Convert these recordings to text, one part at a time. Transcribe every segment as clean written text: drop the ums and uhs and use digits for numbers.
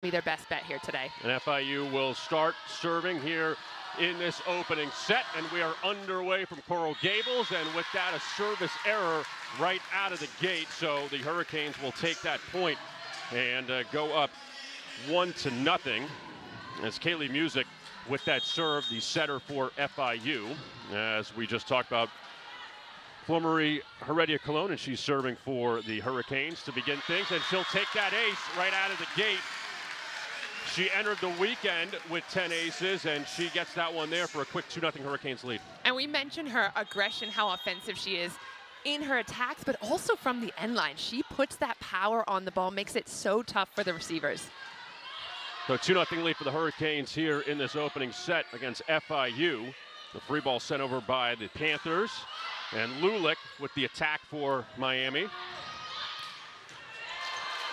be their best bet here today. And FIU will start serving here in this opening set, and we are underway from Coral Gables, and with that, a service error right out of the gate. So the Hurricanes will take that point and go up 1-0 as Kaylee Music with that serve, the setter for FIU. As we just talked about, Fleury Heredia Cologne, and she's serving for the Hurricanes to begin things, and she'll take that ace right out of the gate. She entered the weekend with 10 aces, and she gets that one there for a quick 2-0 Hurricanes lead. And we mentioned her aggression, how offensive she is in her attacks, but also from the end line. She puts that power on the ball, makes it so tough for the receivers. So 2-0 lead for the Hurricanes here in this opening set against FIU. The free ball sent over by the Panthers. And Lulick with the attack for Miami.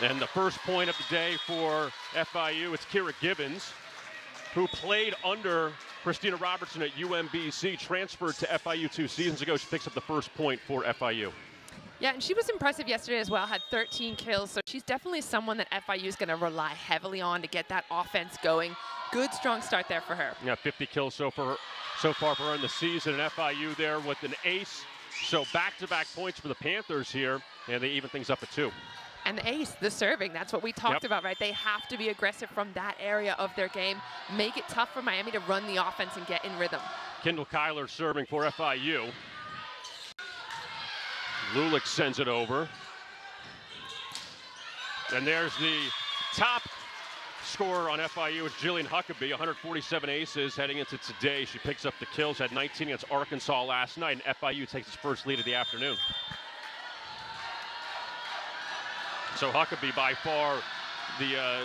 And the first point of the day for FIU, it's Kira Gibbons, who played under Christina Robertson at UMBC, transferred to FIU 2 seasons ago. She picks up the first point for FIU. Yeah, and she was impressive yesterday as well, had 13 kills, so she's definitely someone that FIU is going to rely heavily on to get that offense going. Good, strong start there for her. Yeah, 50 kills so far for her in the season, and FIU there with an ace. So back-to-back points for the Panthers here, and they even things up at 2. And the ace, the serving, that's what we talked about, right? They have to be aggressive from that area of their game, make it tough for Miami to run the offense and get in rhythm. Kendall Kyler serving for FIU. Lulick sends it over. And there's the top scorer on FIU. It's Jillian Huckabee, 147 aces heading into today. She picks up the kills, had 19 against Arkansas last night, and FIU takes its first lead of the afternoon. So Huckabee by far the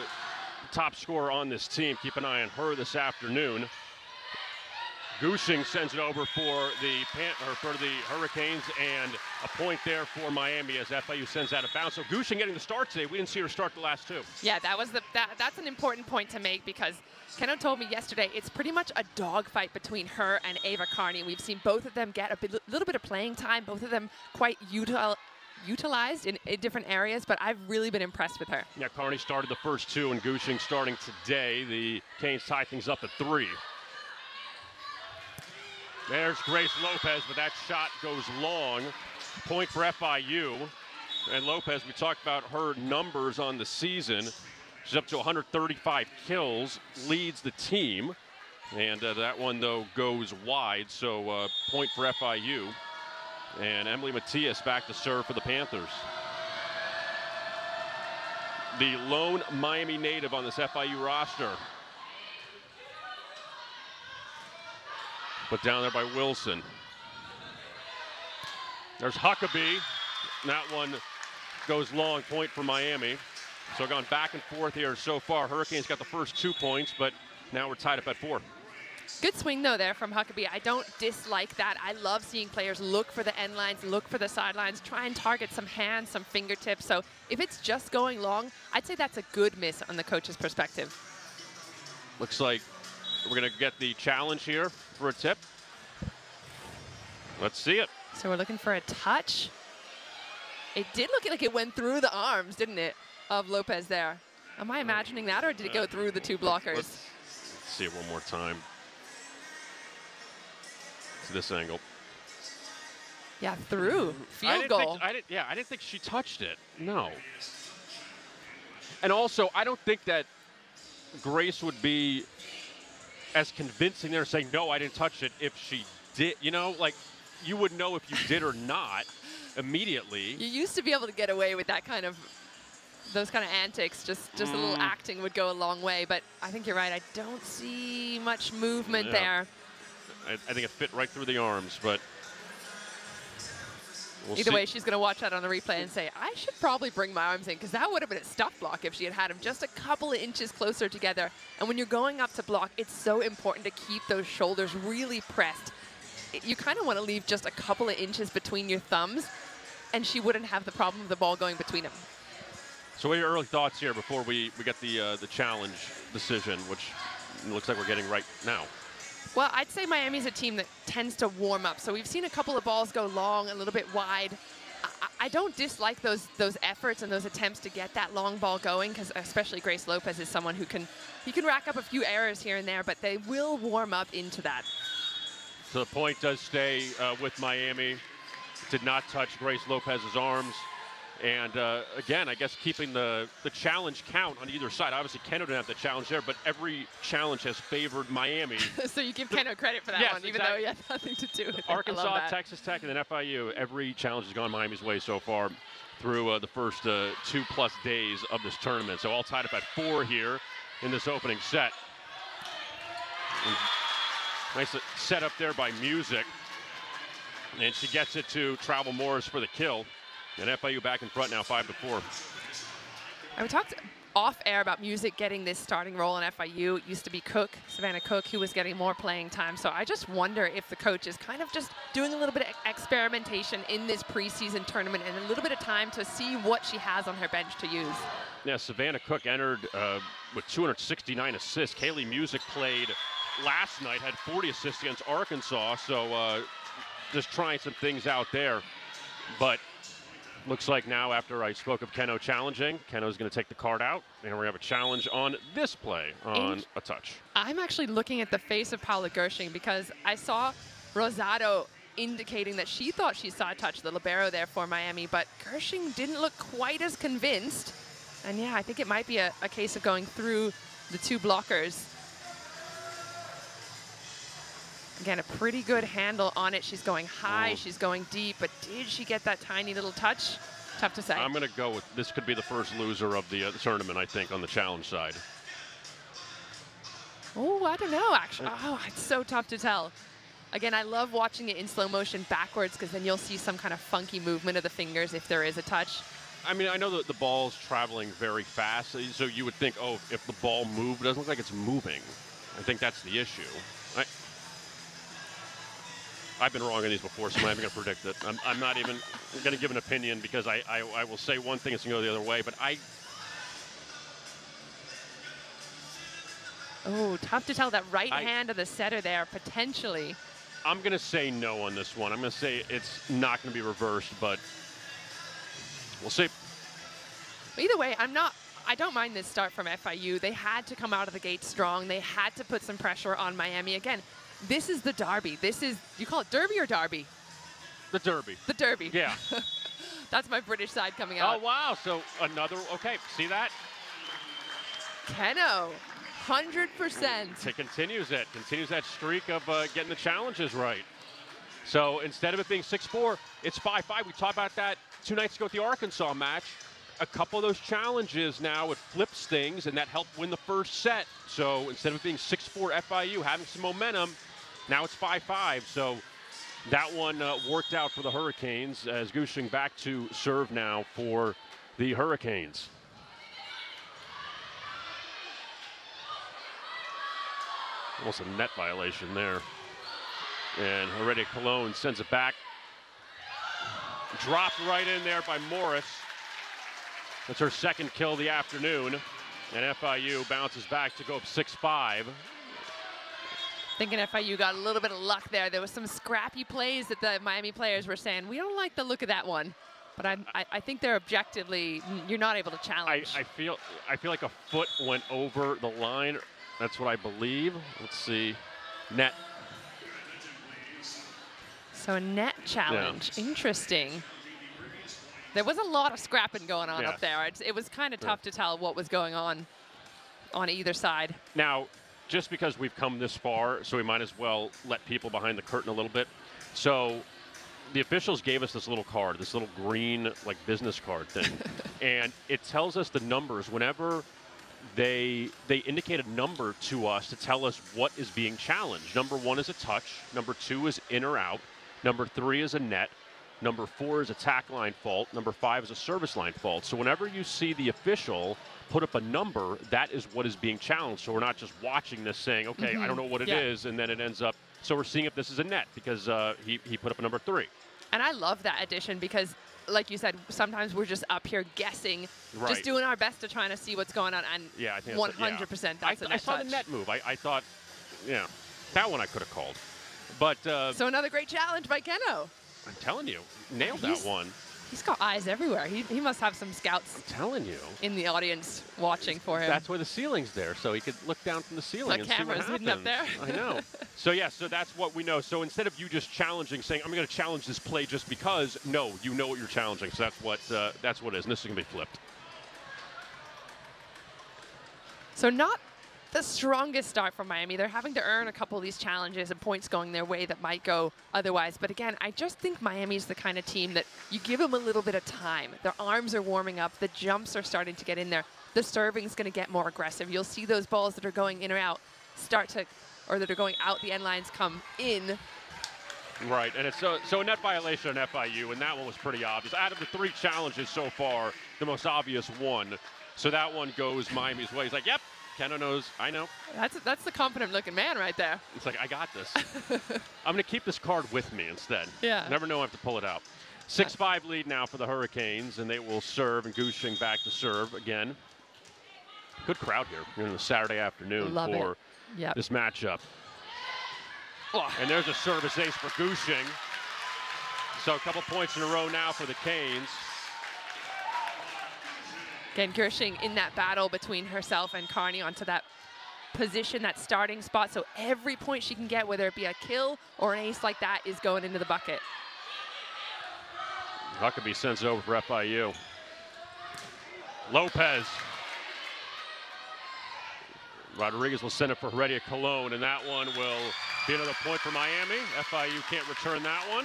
top scorer on this team. Keep an eye on her this afternoon. Gushing sends it over for the Hurricanes, and a point there for Miami as FIU sends out of bounds. So Gushing getting the start today. We didn't see her start the last 2. Yeah, that's an important point to make, because Keno told me yesterday it's pretty much a dogfight between her and Ava Carney. We've seen both of them get a little bit of playing time, both of them quite utilized in different areas, but I've really been impressed with her. Yeah, Carney started the first 2, and Gushing starting today. The Canes tie things up at 3. There's Grace Lopez, but that shot goes long. Point for FIU. And Lopez, we talked about her numbers on the season. She's up to 135 kills, leads the team. And that one, though, goes wide. So point for FIU. And Emily Matias back to serve for the Panthers. The lone Miami native on this FIU roster. Put down there by Wilson. There's Huckabee. That one goes long, point for Miami. So gone back and forth here so far. Hurricanes got the first 2 points, but now we're tied up at 4. Good swing, though, there from Huckabee. I don't dislike that. I love seeing players look for the end lines, look for the sidelines, try and target some hands, some fingertips. So if it's just going long, I'd say that's a good miss on the coach's perspective. Looks like we're going to get the challenge here for a tip. Let's see it. So we're looking for a touch. It did look like it went through the arms, didn't it, of Lopez there? Am I imagining that, or did it go through the 2 blockers? Let's see it one more time. To this angle. Yeah, through. Field goal. I didn't think she touched it. No. And also, I don't think that Grace would be as convincing there saying, no, I didn't touch it, if she did. You know, like, you would know if you did or not immediately. You used to be able to get away with that kind of, those kind of antics. Just a little acting would go a long way. But I think you're right. I don't see much movement there. I think it fit right through the arms, but we'll either see. way, she's going to watch that on the replay and say, I should probably bring my arms in, because that would have been a stuff block if she had them just a couple of inches closer together. And when you're going up to block, it's so important to keep those shoulders really pressed. You kind of want to leave just a couple of inches between your thumbs, and she wouldn't have the problem of the ball going between them. So what are your early thoughts here before we get the challenge decision, which looks like we're getting right now? Well, I'd say Miami's a team that tends to warm up. So we've seen a couple of balls go long, a little bit wide. I don't dislike those efforts and those attempts to get that long ball going, because especially Grace Lopez is someone who can rack up a few errors here and there, but they will warm up into that. So the point does stay with Miami. Did not touch Grace Lopez's arms. And again, I guess keeping the challenge count on either side. Obviously, Keno didn't have the challenge there, but every challenge has favored Miami. So you give Keno credit for that yes, one, even exactly. though he had nothing to do with it. Arkansas, Texas Tech, and then FIU. Every challenge has gone Miami's way so far through the first 2+ days of this tournament. So all tied up at 4 here in this opening set. And nice set up there by Music. And she gets it to Travel Morris for the kill. And FIU back in front now, 5-4. We talked off air about Music getting this starting role in FIU. It used to be Cook, Savannah Cook, who was getting more playing time. So I just wonder if the coach is kind of just doing a little bit of experimentation in this preseason tournament and a little bit of time to see what she has on her bench to use. Yeah, Savannah Cook entered with 269 assists. Kaylee Music played last night, had 40 assists against Arkansas. So just trying some things out there. But looks like now, after I spoke of Keno challenging, Keno's going to take the card out, and we're going to have a challenge on this play on a touch. I'm actually looking at the face of Paula Gershing because I saw Rosado indicating that she thought she saw a touch, the libero there for Miami, but Gershing didn't look quite as convinced. And yeah, I think it might be a case of going through the 2 blockers. Again, a pretty good handle on it. She's going high, she's going deep, but did she get that tiny little touch? Tough to say. I'm going to go with this. Could be the first loser of the tournament, I think, on the challenge side. Oh, I don't know, actually. Oh, it's so tough to tell. Again, I love watching it in slow motion backwards, because then you'll see some kind of funky movement of the fingers if there is a touch. I mean, I know that the ball's traveling very fast, so you would think, oh, if the ball moved, it doesn't look like it's moving. I think that's the issue. I've been wrong on these before, so I'm not even going to predict it. I'm not even going to give an opinion, because I will say one thing, it's going to go the other way. But oh, tough to tell. That right hand of the setter there, potentially. I'm going to say no on this one. I'm going to say it's not going to be reversed, but we'll see. Either way, I don't mind this start from FIU. They had to come out of the gate strong. They had to put some pressure on Miami. Again, this is the derby. This is, you call it derby or derby? The derby. The derby. Yeah. That's my British side coming out. Oh, wow. So another, okay, see that? Keno, 100%. It continues that streak of getting the challenges right. So instead of it being 6-4, it's 5-5. We talked about that 2 nights ago at the Arkansas match. A couple of those challenges now, it flips things, and that helped win the first set. So instead of it being 6-4 FIU, having some momentum, now it's 5-5. So that one worked out for the Hurricanes, as Gushing back to serve now for the Hurricanes. Almost a net violation there. And Heredia Cologne sends it back. Dropped right in there by Morris. That's her second kill of the afternoon. And FIU bounces back to go up 6-5. Thinking FIU got a little bit of luck there. There was some scrappy plays that the Miami players were saying, we don't like the look of that one. But I think they're objectively, you're not able to challenge. I feel like a foot went over the line. That's what I believe. Let's see. Net. So a net challenge. Yeah. Interesting. There was a lot of scrapping going on up there. It was kind of tough to tell what was going on either side. Now, just because we've come this far, so we might as well let people behind the curtain a little bit. So the officials gave us this little card, this little green, like, business card thing. And it tells us the numbers whenever they indicate a number to us to tell us what is being challenged. Number 1 is a touch. Number 2 is in or out. Number 3 is a net. Number 4 is a tack line fault. Number 5 is a service line fault. So whenever you see the official put up a number, that is what is being challenged. So we're not just watching this saying, okay, I don't know what it is, and then it ends up. So we're seeing if this is a net because he put up a number 3. And I love that addition because, like you said, sometimes we're just up here guessing, just doing our best to try to see what's going on. And yeah, I think 100% that's a net I saw touch. the net move. I thought, yeah, that one I could have called. But so another great challenge by Keno. I'm telling you, nailed that one. He's got eyes everywhere. He must have some scouts. I'm telling you. In the audience watching for him. That's why the ceiling's there, so he could look down from the ceiling and see what happens. Hidden up there. I know. So yeah, so that's what we know. So instead of you just challenging, saying I'm going to challenge this play just because, no, you know what you're challenging. So that's what it is. And this is going to be flipped. So not the strongest start for Miami. They're having to earn a couple of these challenges and points going their way that might go otherwise. But again, I just think Miami's the kind of team that you give them a little bit of time. Their arms are warming up. The jumps are starting to get in there. The serving's going to get more aggressive. You'll see those balls that are going in or out or that are going out the end lines come in. Right, and it's so a net violation on FIU, and that one was pretty obvious. Out of the 3 challenges so far, the most obvious one. So that one goes Miami's way. He's like, yep. Keno knows, I know. That's the confident-looking man right there. It's like, I got this. I'm going to keep this card with me instead. Yeah. Never know I have to pull it out. 6-5 lead now for the Hurricanes, and they will serve, and Gushing back to serve again. Good crowd here on a Saturday afternoon for this matchup. Oh. And there's a service ace for Gushing. So a couple points in a row now for the Canes. Again, Gushing in that battle between herself and Carney onto that position, that starting spot. So every point she can get, whether it be a kill or an ace like that, is going into the bucket. Huckabee sends it over for FIU. Lopez. Rodriguez will send it for Heredia Cologne, and that one will be another point for Miami. FIU can't return that one.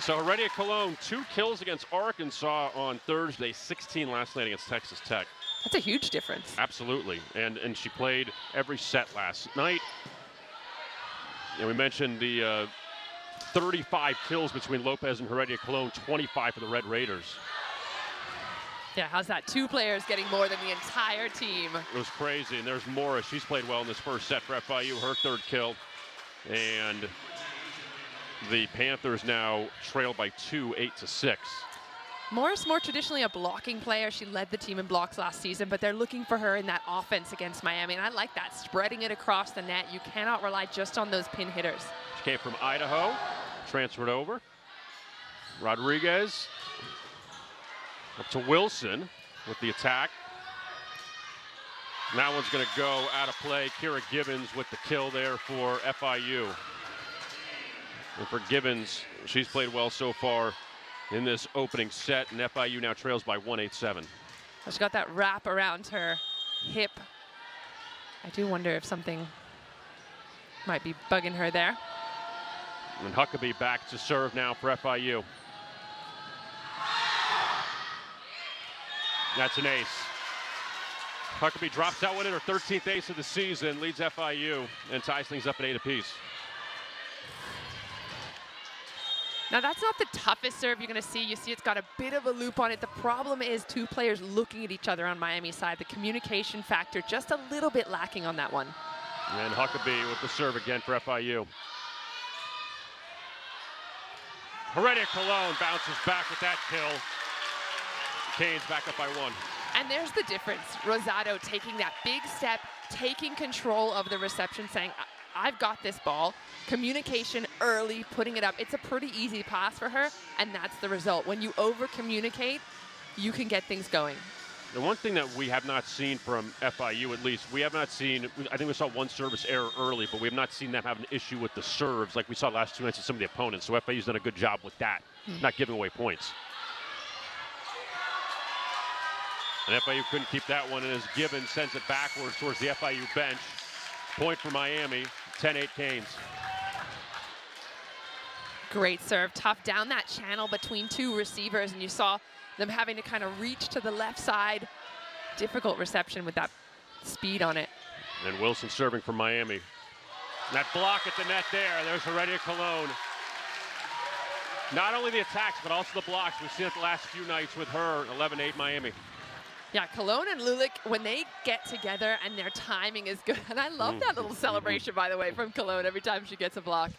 So Heredia Cologne, 2 kills against Arkansas on Thursday, 16 last night against Texas Tech. That's a huge difference. Absolutely, and she played every set last night. And we mentioned the 35 kills between Lopez and Heredia Cologne, 25 for the Red Raiders. Yeah, how's that? 2 players getting more than the entire team. It was crazy, and there's Morris. She's played well in this first set for FIU, her 3rd kill. And the Panthers now trail by 2, 8-6. Morris, more traditionally a blocking player. She led the team in blocks last season, but they're looking for her in that offense against Miami, and I like that, spreading it across the net. You cannot rely just on those pin hitters. She came from Idaho, transferred over. Rodriguez up to Wilson with the attack. And that one's going to go out of play. Kira Gibbons with the kill there for FIU. And for Gibbons, she's played well so far in this opening set, and FIU now trails by 1-8-7. She's got that wrap around her hip. I do wonder if something might be bugging her there. And Huckabee back to serve now for FIU. That's an ace. Huckabee drops that one in, her 13th ace of the season, leads FIU, and ties things up at 8 apiece. Now, that's not the toughest serve you're going to see. You see it's got a bit of a loop on it. The problem is 2 players looking at each other on Miami's side. The communication factor just a little bit lacking on that one. And Huckabee with the serve again for FIU. Heredia Cologne bounces back with that kill. Canes back up by 1. And there's the difference. Rosado taking that big step, taking control of the reception, saying, I've got this ball. Communication early, putting it up. It's a pretty easy pass for her, and that's the result. When you over-communicate, you can get things going. The one thing that we have not seen from FIU, at least, we have not seen, I think we saw 1 service error early, but we have not seen them have an issue with the serves like we saw last 2 nights with some of the opponents. So FIU's done a good job with that, not giving away points. And FIU couldn't keep that one, and as Gibbons sends it backwards towards the FIU bench. Point for Miami, 10-8 Canes. Great serve, tough down that channel between 2 receivers, and you saw them having to kind of reach to the left side. Difficult reception with that speed on it. And Wilson serving for Miami. And that block at the net there, there's Heredia Cologne. Not only the attacks, but also the blocks. We've seen it the last few nights with her, 11-8 Miami. Yeah, Cologne and Lulick, when they get together and their timing is good, and I love that little celebration, by the way, from Cologne every time she gets a block.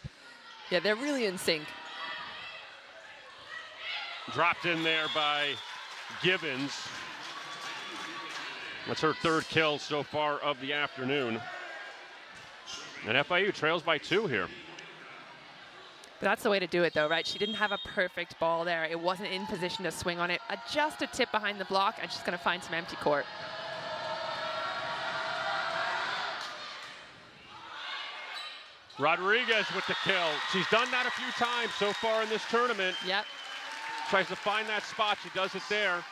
Yeah, they're really in sync. Dropped in there by Gibbons. That's her 3rd kill so far of the afternoon. And FIU trails by 2 here. That's the way to do it, though, right? She didn't have a perfect ball there. It wasn't in position to swing on it. Just a tip behind the block, and she's going to find some empty court. Rodriguez with the kill. She's done that a few times so far in this tournament. Yep. Tries to find that spot. She does it there.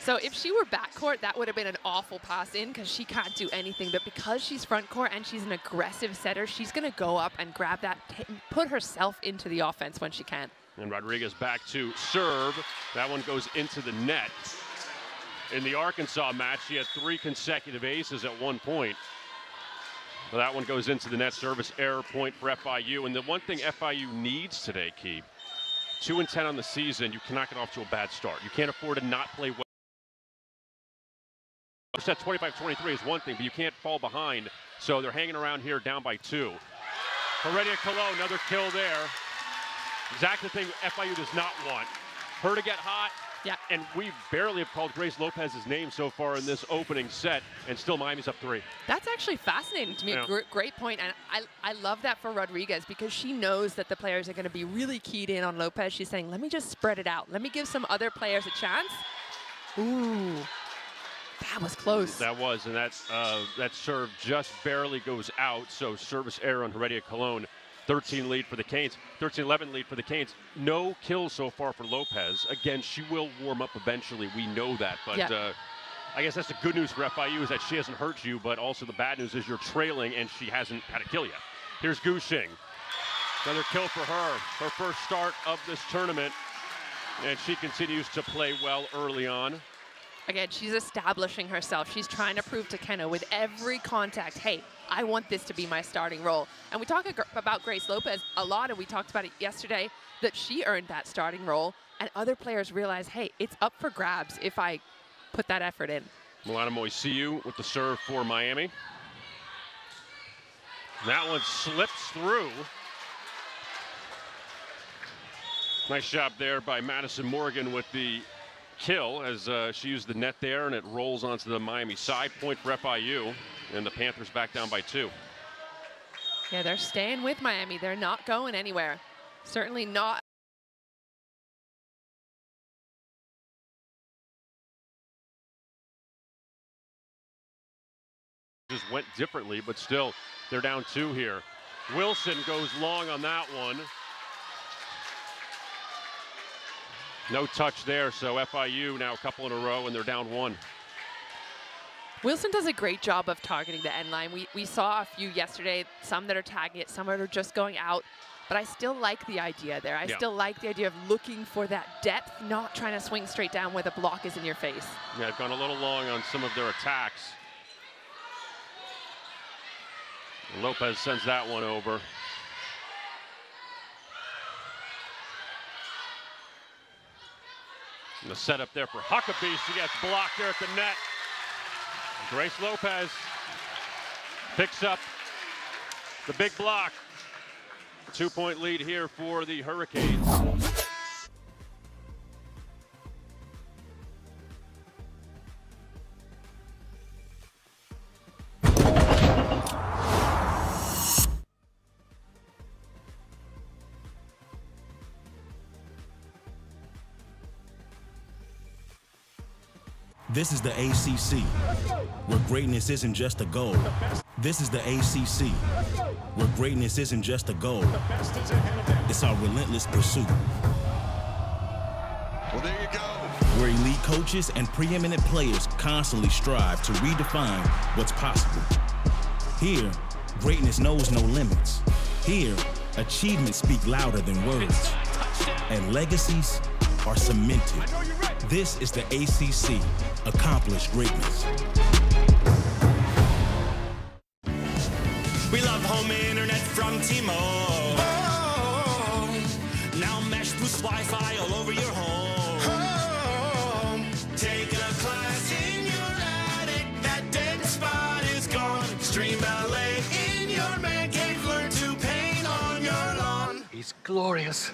So if she were backcourt, that would have been an awful pass in because she can't do anything. But because she's front court and she's an aggressive setter, she's going to go up and grab that, put herself into the offense when she can. And Rodriguez back to serve. That one goes into the net. In the Arkansas match, she had 3 consecutive aces at one point. Well, that one goes into the net. Service error point for FIU. And the one thing FIU needs today, Keith, 2-10 on the season, you cannot get off to a bad start. You can't afford to not play well. Set 25-23 is one thing, but you can't fall behind. So they're hanging around here down by 2. Heredia Colon, another kill there. Exactly the thing FIU does not want. Her to get hot. Yeah. And we barely have called Grace Lopez's name so far in this opening set, and still Miami's up 3. That's actually fascinating to me. Yeah. Great point. And I love that for Rodriguez because she knows that the players are going to be really keyed in on Lopez. She's saying, let me just spread it out. Let me give some other players a chance. Ooh. That was close. That was, and that serve just barely goes out. So service error on Heredia Colon. 13 lead for the Canes. 13-11 lead for the Canes. No kills so far for Lopez. Again, she will warm up eventually. We know that, but yeah. I guess that's the good news for FIU is that she hasn't hurt you, but also the bad news is you're trailing and she hasn't had a kill yet. Here's Gushing. Another kill for her. Her first start of this tournament, and she continues to play well early on. Again, she's establishing herself. She's trying to prove to Kenna with every contact, hey, I want this to be my starting role. And we talk about Grace Lopez a lot, and we talked about it yesterday, that she earned that starting role, and other players realize, hey, it's up for grabs if I put that effort in. Milana Moisiu with the serve for Miami. That one slips through. Nice job there by Madison Morgan with the kill as she used the net there, and it rolls onto the Miami side. Point for FIU, and the Panthers back down by 2. Yeah, they're staying with Miami. They're not going anywhere. Certainly not. Just went differently, but still they're down 2 here. Wilson goes long on that one. No touch there, so FIU now a couple in a row, and they're down 1. Wilson does a great job of targeting the end line. We saw a few yesterday, some that are tagging it, some that are just going out. But I still like the idea there. I still like the idea of looking for that depth, not trying to swing straight down where the block is in your face. Yeah, I've gone a little long on some of their attacks. And Lopez sends that one over. And the setup there for Huckabee. She gets blocked there at the net. And Grace Lopez picks up the big block. 2-point lead here for the Hurricanes. This is the ACC, where greatness isn't just a goal. This is the ACC, where greatness isn't just a goal. It's our relentless pursuit. Well, there you go. Where elite coaches and preeminent players constantly strive to redefine what's possible. Here, greatness knows no limits. Here, achievements speak louder than words. And legacies are cemented. This is the ACC, accomplished greatness. We love home internet from T-Mobile. Now mesh boosts Wi-Fi all over your home. Taking a class in your attic, that dead spot is gone. Stream ballet in your man cave, learn to paint on your lawn. He's glorious.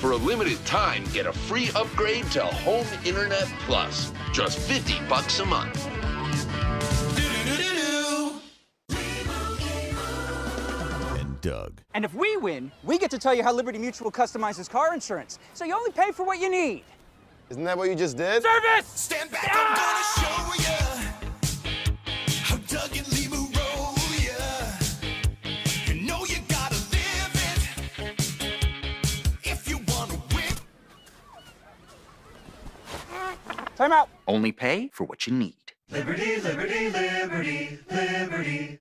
For a limited time, get a free upgrade to Home Internet Plus. Just $50 a month. Doug. And if we win, we get to tell you how Liberty Mutual customizes car insurance. So you only pay for what you need. Isn't that what you just did? Service! Stand back, I'm gonna show ya how Doug and Lee will roll ya. You know you gotta live it if you wanna win. Time out. Only pay for what you need. Liberty, liberty, liberty, liberty.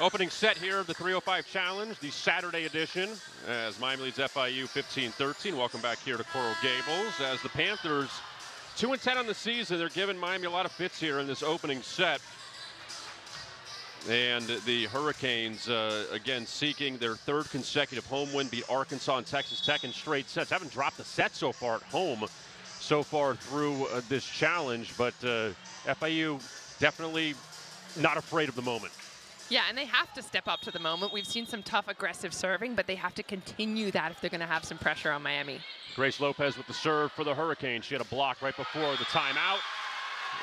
Opening set here of the 305 Challenge, the Saturday edition, as Miami leads FIU 15-13. Welcome back here to Coral Gables. As the Panthers, 2-10 on the season, they're giving Miami a lot of fits here in this opening set. And the Hurricanes, again, seeking their third consecutive home win, beat Arkansas and Texas Tech in straight sets. Haven't dropped a set so far at home so far through this challenge, but FIU definitely not afraid of the moment. Yeah, and they have to step up to the moment. We've seen some tough, aggressive serving, but they have to continue that if they're going to have some pressure on Miami. Grace Lopez with the serve for the Hurricanes. She had a block right before the timeout.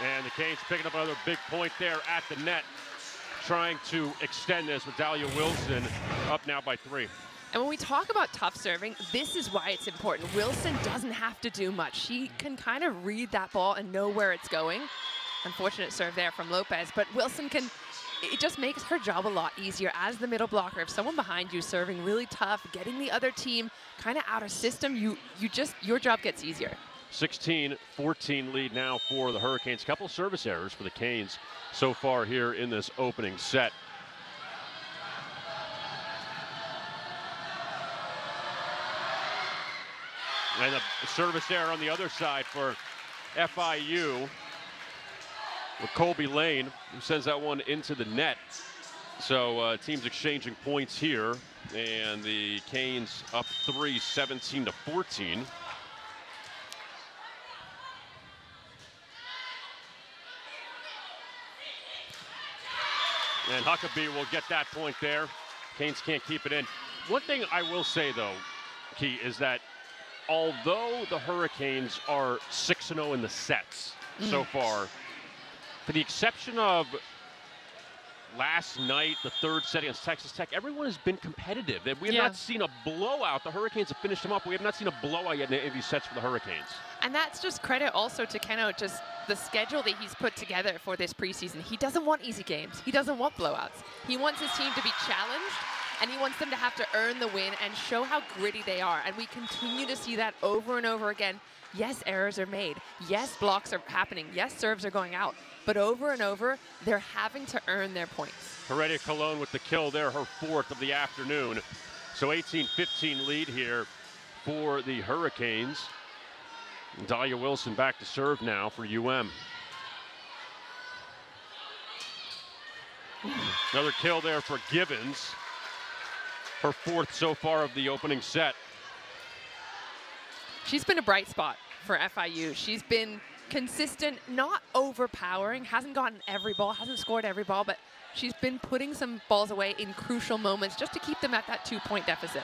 And the Canes picking up another big point there at the net, trying to extend this with Dahlia Wilson up now by 3. And when we talk about tough serving, this is why it's important. Wilson doesn't have to do much. She can kind of read that ball and know where it's going. Unfortunate serve there from Lopez, but Wilson can... It just makes her job a lot easier as the middle blocker. If someone behind you serving really tough, getting the other team kind of out of system, your job gets easier. 16-14 lead now for the Hurricanes. Couple service errors for the Canes so far here in this opening set. And a service error on the other side for FIU. With Colby Lane, who sends that one into the net. So teams exchanging points here, and the Canes up 3, 17-14. And Huckabee will get that point there. Canes can't keep it in. One thing I will say, though, Key, is that although the Hurricanes are 6-0 in the sets so far, for the exception of last night, the third set against Texas Tech, everyone has been competitive. We have not seen a blowout. The Hurricanes have finished them up. We have not seen a blowout yet in any of these sets for the Hurricanes. And that's just credit also to Keno, just the schedule that he's put together for this preseason. He doesn't want easy games. He doesn't want blowouts. He wants his team to be challenged, and he wants them to have to earn the win and show how gritty they are. And we continue to see that over and over again. Yes, errors are made. Yes, blocks are happening. Yes, serves are going out. But over and over, they're having to earn their points. Heredia Colon with the kill there, her 4th of the afternoon. So 18-15 lead here for the Hurricanes. Dahlia Wilson back to serve now for UM. Another kill there for Gibbons. Her 4th so far of the opening set. She's been a bright spot for FIU. She's been consistent, not overpowering, hasn't gotten every ball, hasn't scored every ball, but she's been putting some balls away in crucial moments just to keep them at that 2-point deficit.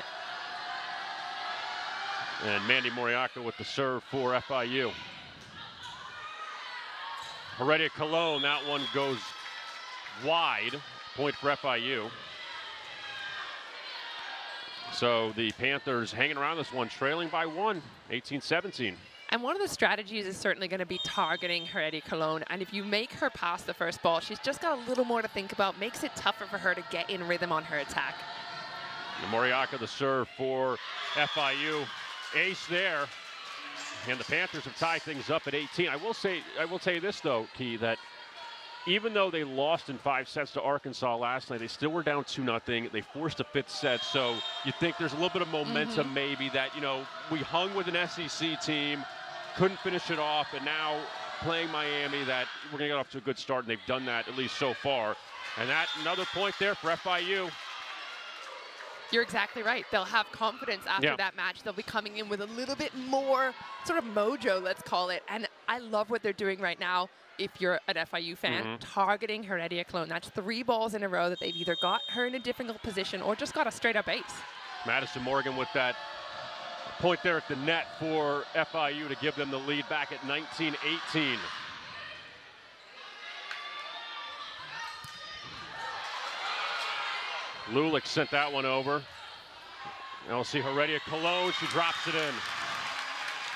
And Mandy Moriaka with the serve for FIU. Heredia Colon, that one goes wide. Point for FIU. So the Panthers hanging around this one, trailing by 1, 18-17. And one of the strategies is certainly going to be targeting Heredia Colon. And if you make her pass the first ball, she's just got a little more to think about. Makes it tougher for her to get in rhythm on her attack. And Moriaka the serve for FIU. Ace there. And the Panthers have tied things up at 18. I will tell you this, though, Key, that even though they lost in 5 sets to Arkansas last night, they still were down 2-0. They forced a 5th set. So you think there's a little bit of momentum maybe that, we hung with an SEC team, couldn't finish it off, and now playing Miami that we're going to get off to a good start, and they've done that at least so far. And that another point there for FIU. You're exactly right. They'll have confidence after that match. They'll be coming in with a little bit more sort of mojo, let's call it. And I love what they're doing right now. If you're an FIU fan, targeting Heredia Colon. That's 3 balls in a row that they've either got her in a difficult position or just got a straight up ace. Madison Morgan with that point there at the net for FIU to give them the lead back at 19-18. Lulick sent that one over. Now we'll see Heredia Cologne. She drops it in.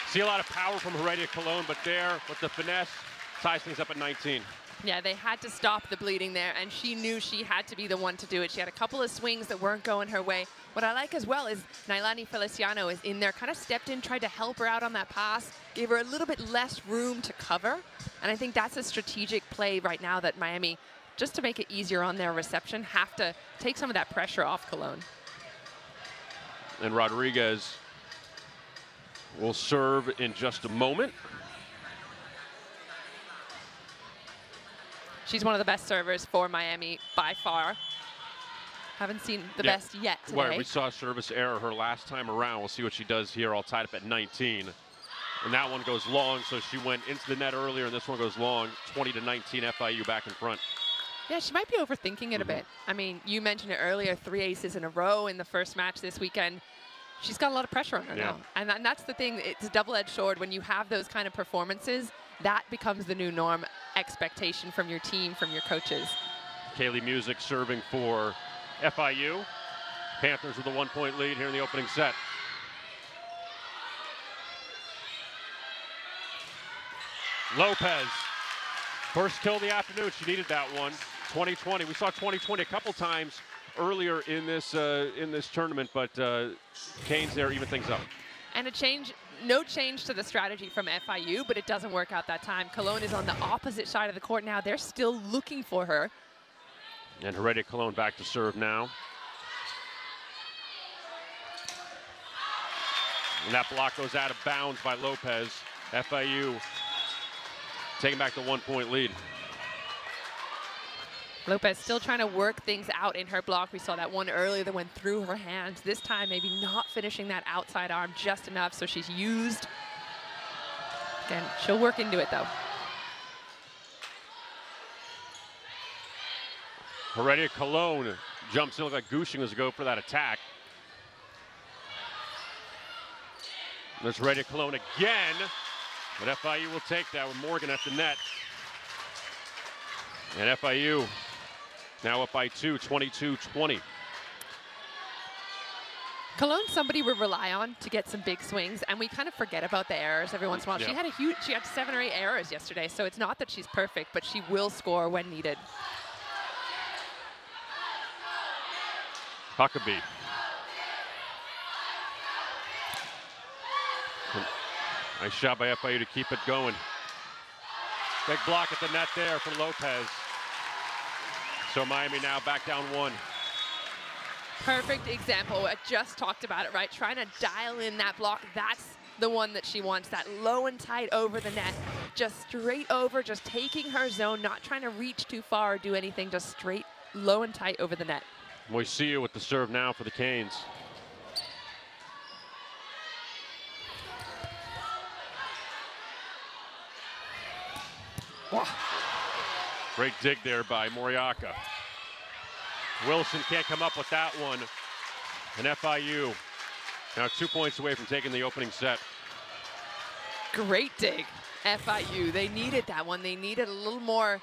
See a lot of power from Heredia Cologne, but there with the finesse, ties things up at 19. Yeah, they had to stop the bleeding there, and she knew she had to be the one to do it. She had a couple of swings that weren't going her way. What I like as well is Nailani Feliciano is in there, kind of stepped in, tried to help her out on that pass, gave her a little bit less room to cover. And I think that's a strategic play right now that Miami, just to make it easier on their reception, have to take some of that pressure off Cologne. And Rodriguez will serve in just a moment. She's one of the best servers for Miami by far. Haven't seen the best yet today. Right, we saw a service error her last time around. We'll see what she does here, all tied up at 19. And that one goes long, so she went into the net earlier, and this one goes long. 20-19, FIU back in front. Yeah, she might be overthinking it a bit. I mean, you mentioned it earlier, 3 aces in a row in the first match this weekend. She's got a lot of pressure on her now. And that's the thing, it's a double-edged sword. When you have those kind of performances, that becomes the new norm, expectation from your team, from your coaches. Kaylee Music serving for FIU. Panthers with a 1-point lead here in the opening set. Lopez, first kill of the afternoon. She needed that one. 2020. We saw 2020 a couple times earlier in this tournament, but Canes there even things up. And no change to the strategy from FIU, but it doesn't work out that time. Cologne is on the opposite side of the court now. They're still looking for her. And Heredia Cologne back to serve now. And that block goes out of bounds by Lopez. FIU taking back the 1-point lead. Lopez still trying to work things out in her block. We saw that one earlier that went through her hands. This time maybe not finishing that outside arm just enough, so she's used. Again, she'll work into it though. Heredia Cologne jumps in, looked like Gushing was to go for that attack. There's Heredia Cologne again, but FIU will take that with Morgan at the net. And FIU now up by 2, 22-20. Cologne's somebody we rely on to get some big swings, and we kind of forget about the errors every once in a while. Yeah. She had 7 or 8 errors yesterday, so it's not that she's perfect, but she will score when needed. Huckabee. Nice shot by FIU to keep it going. Big block at the net there for Lopez. So Miami now back down 1. Perfect example. I just talked about it, right? Trying to dial in that block. That's the one that she wants, that low and tight over the net. Just straight over, just taking her zone, not trying to reach too far or do anything, just straight low and tight over the net. Moisia with the serve now for the Canes. Wow. Great dig there by Moriaka. Wilson can't come up with that one. And FIU now 2 points away from taking the opening set. Great dig, FIU. They needed that one. They needed a little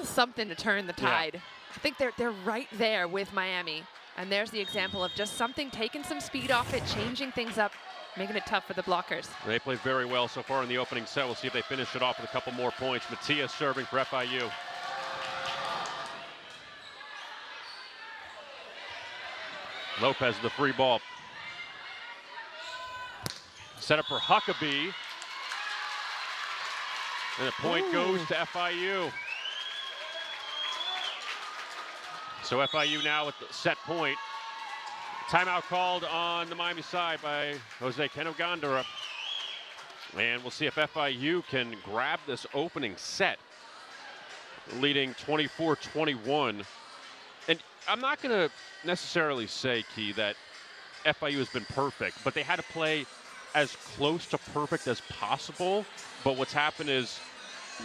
something to turn the tide. Yeah. I think they're right there with Miami. And there's the example of just something, taking some speed off it, changing things up, making it tough for the blockers. They played very well so far in the opening set. We'll see if they finish it off with a couple more points. Mattia serving for FIU. Lopez the free ball. Set up for Huckabee. And the point goes to FIU. So FIU now with the set point. Timeout called on the Miami side by Jose Kenogandara. And we'll see if FIU can grab this opening set, leading 24-21. And I'm not going to necessarily say, Key, that FIU has been perfect, but they had to play as close to perfect as possible. But what's happened is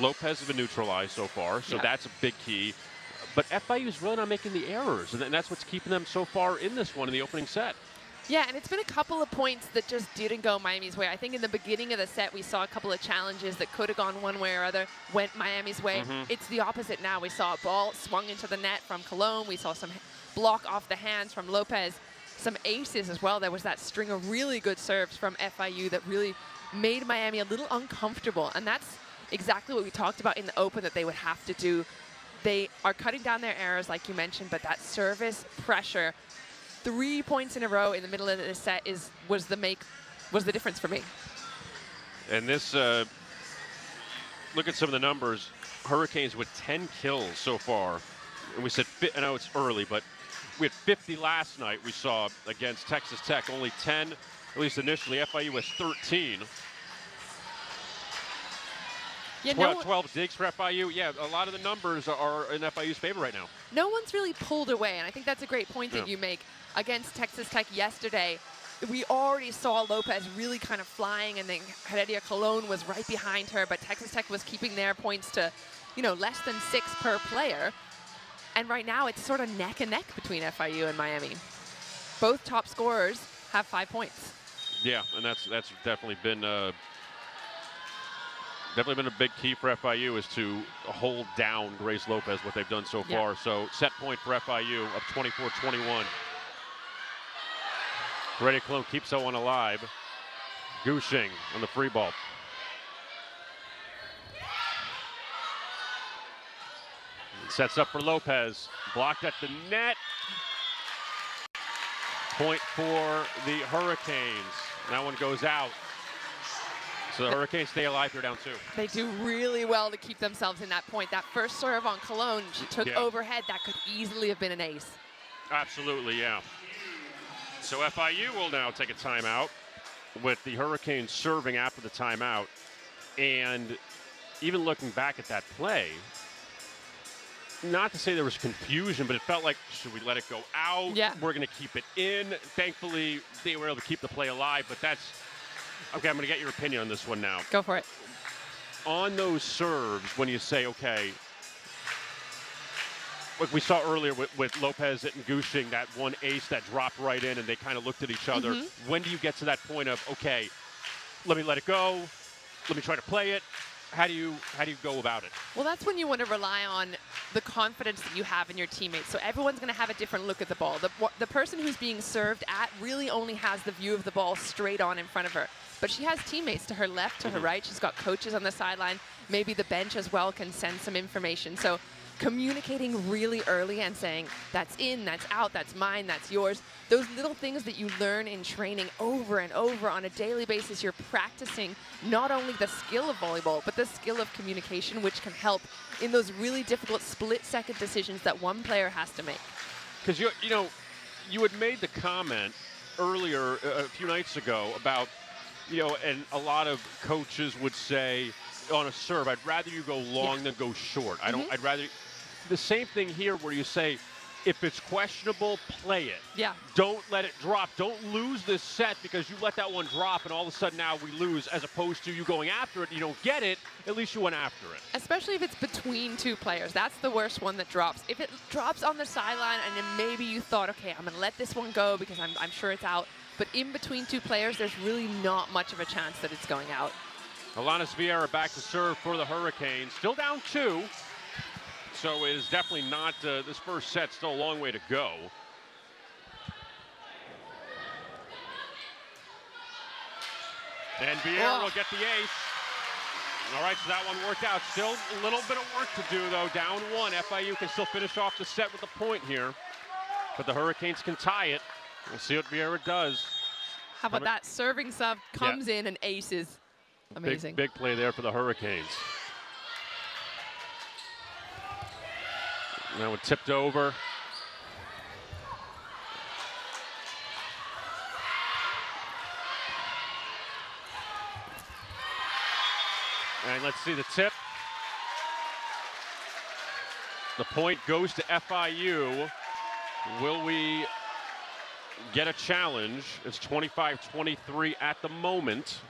Lopez has been neutralized so far, so that's a big key. But FIU is really not making the errors, and that's what's keeping them so far in this one in the opening set. Yeah, and it's been a couple of points that just didn't go Miami's way. I think in the beginning of the set, we saw a couple of challenges that could have gone one way or other, went Miami's way. It's the opposite now. We saw a ball swung into the net from Cologne. We saw some block off the hands from Lopez. Some aces as well. There was that string of really good serves from FIU that really made Miami a little uncomfortable. And that's exactly what we talked about in the Open that they would have to do. They are cutting down their errors, like you mentioned, but that service pressure, 3 points in a row in the middle of the set was the difference for me. And this, look at some of the numbers. Hurricanes with 10 kills so far. And we said, I know it's early, but we had 50 last night we saw against Texas Tech. Only 10, at least initially. FIU was 13. Yeah, 12 digs for FIU. Yeah, a lot of the numbers are in FIU's favor right now. No one's really pulled away, and I think that's a great point that you make. Against Texas Tech yesterday, we already saw Lopez really kind of flying, and then Heredia Colon was right behind her, but Texas Tech was keeping their points to, less than 6 per player. And right now, it's sort of neck and neck between FIU and Miami. Both top scorers have 5 points. Yeah, and that's definitely been a big key for FIU is to hold down Grace Lopez, what they've done so far. So set point for FIU up 24-21. Heredia Colon keeps that one alive. Gushing on the free ball. Sets up for Lopez. Blocked at the net. Point for the Hurricanes. That one goes out. So the Hurricanes stay alive. They're down 2. They do really well to keep themselves in that point. That first serve on Colon, she took overhead. That could easily have been an ace. Absolutely, yeah. So FIU will now take a timeout with the Hurricanes serving after the timeout. And even looking back at that play, not to say there was confusion, but it felt like, should we let it go out? Yeah. We're going to keep it in. Thankfully, they were able to keep the play alive, but that's, okay, I'm going to get your opinion on this one now. Go for it. On those serves, when you say, okay, like we saw earlier with Lopez and Gushing, that one ace that dropped right in and they kind of looked at each other. When do you get to that point of, okay, let me let it go, let me try to play it? How do you go about it? Well, that's when you want to rely on the confidence that you have in your teammates. So everyone's going to have a different look at the ball. The person who's being served at really only has the view of the ball straight on in front of her. But she has teammates to her left, to her right. She's got coaches on the sideline. Maybe the bench as well can send some information. So communicating really early and saying, that's in, that's out, that's mine, that's yours. Those little things that you learn in training over and over on a daily basis, you're practicing not only the skill of volleyball, but the skill of communication, which can help in those really difficult split-second decisions that one player has to make. Because, you had made the comment earlier a few nights ago about, and a lot of coaches would say on a serve, I'd rather you go long than go short. I'd rather. The same thing here where you say, if it's questionable, play it. Yeah. Don't let it drop. Don't lose this set because you let that one drop and all of a sudden now we lose, as opposed to you going after it and you don't get it, at least you went after it. Especially if it's between 2 players. That's the worst one that drops. If it drops on the sideline and then maybe you thought, okay, I'm going to let this one go because I'm sure it's out. But in between 2 players, there's really not much of a chance that it's going out. Alanis Vieira back to serve for the Hurricanes. Still down 2. So it is definitely not, this first set, still a long way to go. And Vieira will get the ace. All right, so that one worked out. Still a little bit of work to do, though. Down 1. FIU can still finish off the set with a point here. But the Hurricanes can tie it. We'll see what Vieira does. How about that? Serving sub comes in and aces. Amazing. Big play there for the Hurricanes. Now it tipped over. And let's see the tip. The point goes to FIU. Will we get a challenge? It's 25-23 at the moment.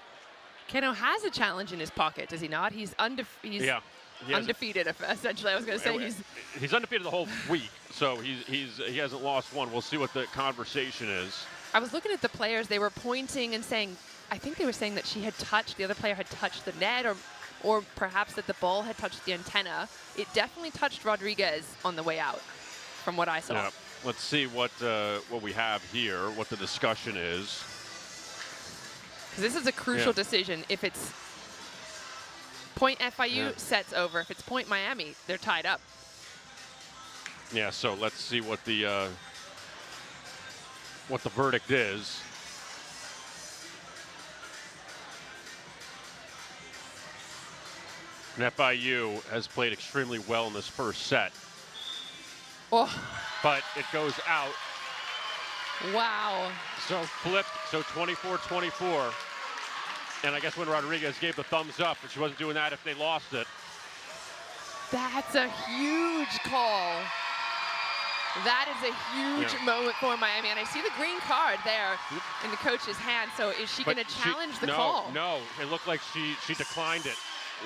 Keno has a challenge in his pocket, does he not? He's undefeated, essentially. I was going to say he's undefeated the whole week, so he hasn't lost one. We'll see what the conversation is. I was looking at the players. They were pointing and saying, I think they were saying that the other player had touched the net, or perhaps that the ball had touched the antenna. It definitely touched Rodriguez on the way out, from what I saw. Yeah. let's see what we have here, what the discussion is. This is a crucial decision. If it's point FIU, set's over. If it's point Miami, they're tied up. Yeah, so let's see what the verdict is. And FIU has played extremely well in this first set. Oh. But it goes out. Wow. So flipped, so 24-24. And I guess when Rodriguez gave the thumbs up, but she wasn't doing that if they lost it. That's a huge call. That is a huge moment for Miami. And I see the green card there in the coach's hand. So is she going to challenge the call? No, it looked like she declined it.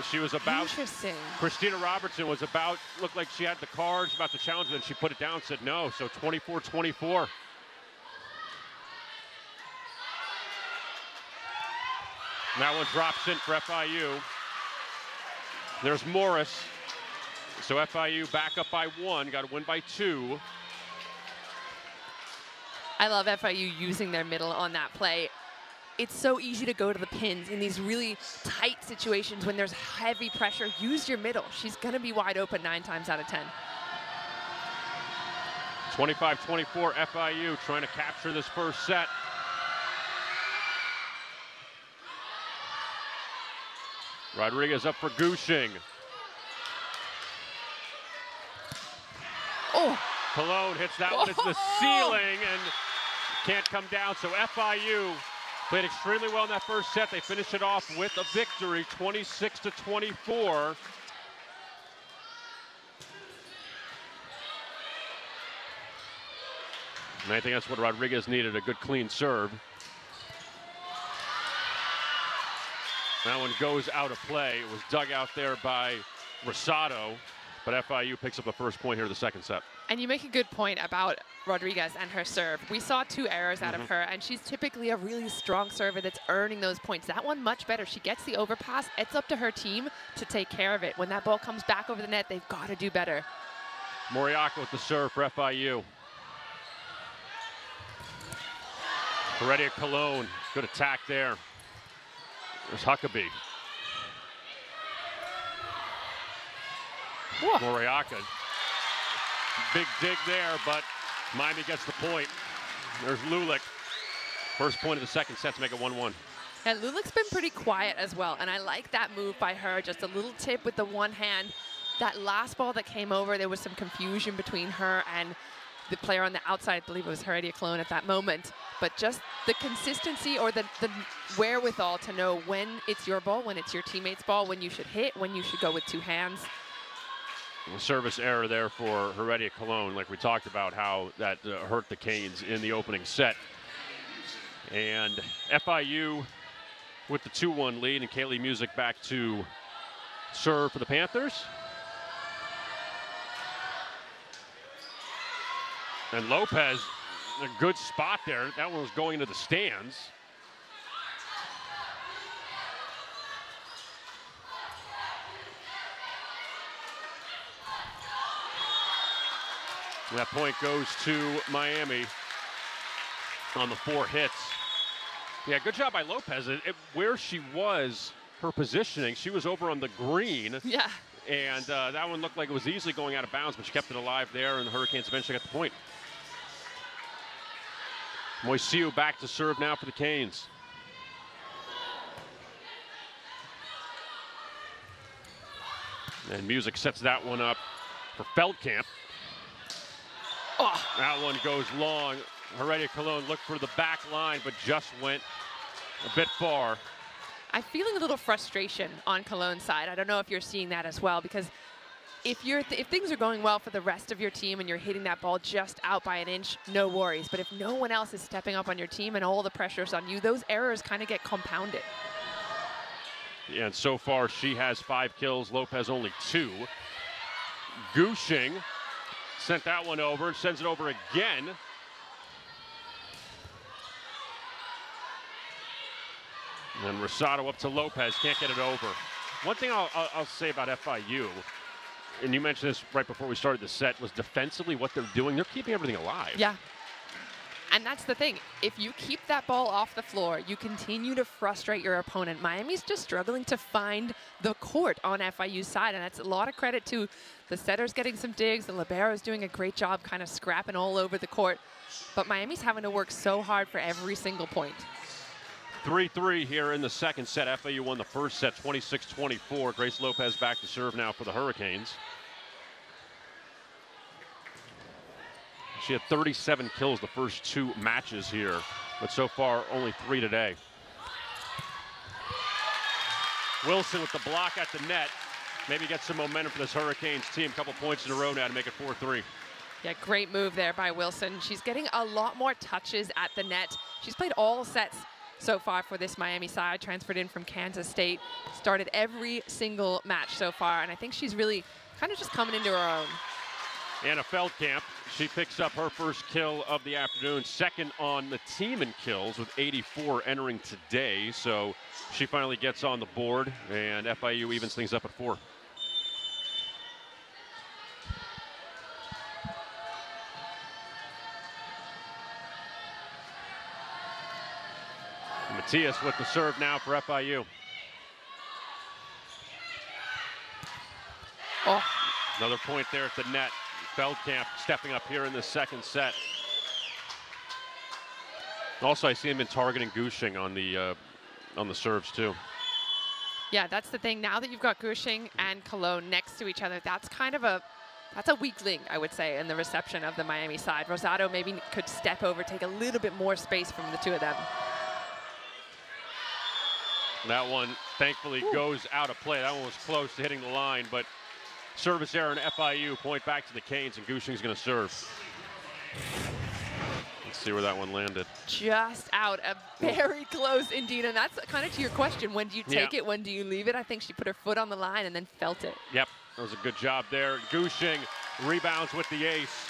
She was about. Interesting. Christina Robertson was about, looked like she had the cards, about to challenge it, and she put it down, said no. So 24-24. That one drops in for FIU. There's Morris. So FIU back up by 1, got to win by 2. I love FIU using their middle on that play. It's so easy to go to the pins in these really tight situations when there's heavy pressure. Use your middle. She's going to be wide open 9 times out of 10. 25-24 FIU trying to capture this first set. Rodriguez up for Gushing. Oh. Cologne hits that one into the ceiling and can't come down. So FIU played extremely well in that first set. They finish it off with a victory, 26-24. And I think that's what Rodriguez needed, a good clean serve. That one goes out of play. It was dug out there by Rosado, but FIU picks up the first point here of the second set. And you make a good point about Rodriguez and her serve. We saw 2 errors out of her, and she's typically a really strong server that's earning those points. That one much better. She gets the overpass. It's up to her team to take care of it. When that ball comes back over the net, they've got to do better. Moriaka with the serve for FIU. Heredia Cologne, good attack there. There's Huckabee. Moriaka. Big dig there, but Miami gets the point. There's Lulick. First point of the second set to make it 1-1. And Lulick's been pretty quiet as well, and I like that move by her. Just a little tip with the one hand. That last ball that came over, there was some confusion between her and the player on the outside. I believe it was Heredia Cologne at that moment. But just the consistency or the wherewithal to know when it's your ball, when it's your teammate's ball, when you should hit, when you should go with 2 hands. Service error there for Heredia Cologne, like we talked about how that hurt the Canes in the opening set. And FIU with the 2-1 lead, and Kaylee Music back to serve for the Panthers. And Lopez, a good spot there. That one was going into the stands. And that point goes to Miami on the 4 hits. Yeah, good job by Lopez. Where she was, her positioning, she was over on the green. Yeah. And that one looked like it was easily going out of bounds, but she kept it alive there, and the Hurricanes eventually got the point. Moisiu back to serve now for the Canes. And Music sets that one up for Feldkamp. Oh. That one goes long. Heredia Cologne looked for the back line, but just went a bit far. I'm feeling a little frustration on Cologne's side. I don't know if you're seeing that as well, because if things are going well for the rest of your team and you're hitting that ball just out by an inch, no worries. But if no one else is stepping up on your team and all the pressure's on you, those errors kind of get compounded. Yeah, and so far she has 5 kills, Lopez only 2. Gushing sent that one over and sends it over again. And Rosado up to Lopez, can't get it over. One thing I'll say about FIU and you mentioned this right before we started the set, was defensively what they're doing. They're keeping everything alive. Yeah. And that's the thing. If you keep that ball off the floor, you continue to frustrate your opponent. Miami's just struggling to find the court on FIU's side, and that's a lot of credit to the setters getting some digs. The libero's doing a great job kind of scrapping all over the court. But Miami's having to work so hard for every single point. 3-3 here in the second set. FIU won the first set 26-24. Grace Lopez back to serve now for the Hurricanes. She had 37 kills the first 2 matches here, but so far only 3 today. Wilson with the block at the net. Maybe get some momentum for this Hurricanes team. Couple points in a row now to make it 4-3. Yeah, great move there by Wilson. She's getting a lot more touches at the net. She's played all sets so far for this Miami side, transferred in from Kansas State, started every single match so far, and I think she's really kind of just coming into her own. Anna Feldkamp, she picks up her first kill of the afternoon, second on the team in kills with 84 entering today. So she finally gets on the board, and FIU evens things up at 4. Matias with the serve now for FIU. Oh. Another point there at the net. Feldkamp stepping up here in the second set. Also, I see him in targeting Gushing on the serves too. Yeah, that's the thing. Now that you've got Gushing and Cologne next to each other, that's kind of a weak link, I would say, in the reception of the Miami side. Rosado maybe could step over, take a little bit more space from the two of them. That one, thankfully, goes out of play. That one was close to hitting the line, but service error in FIU, point back to the Canes, and Gushing's going to serve. Let's see where that one landed. Just out, very close indeed, and that's kind of to your question. When do you take it? When do you leave it? I think she put her foot on the line and then felt it. Yep, that was a good job there. Gushing rebounds with the ace.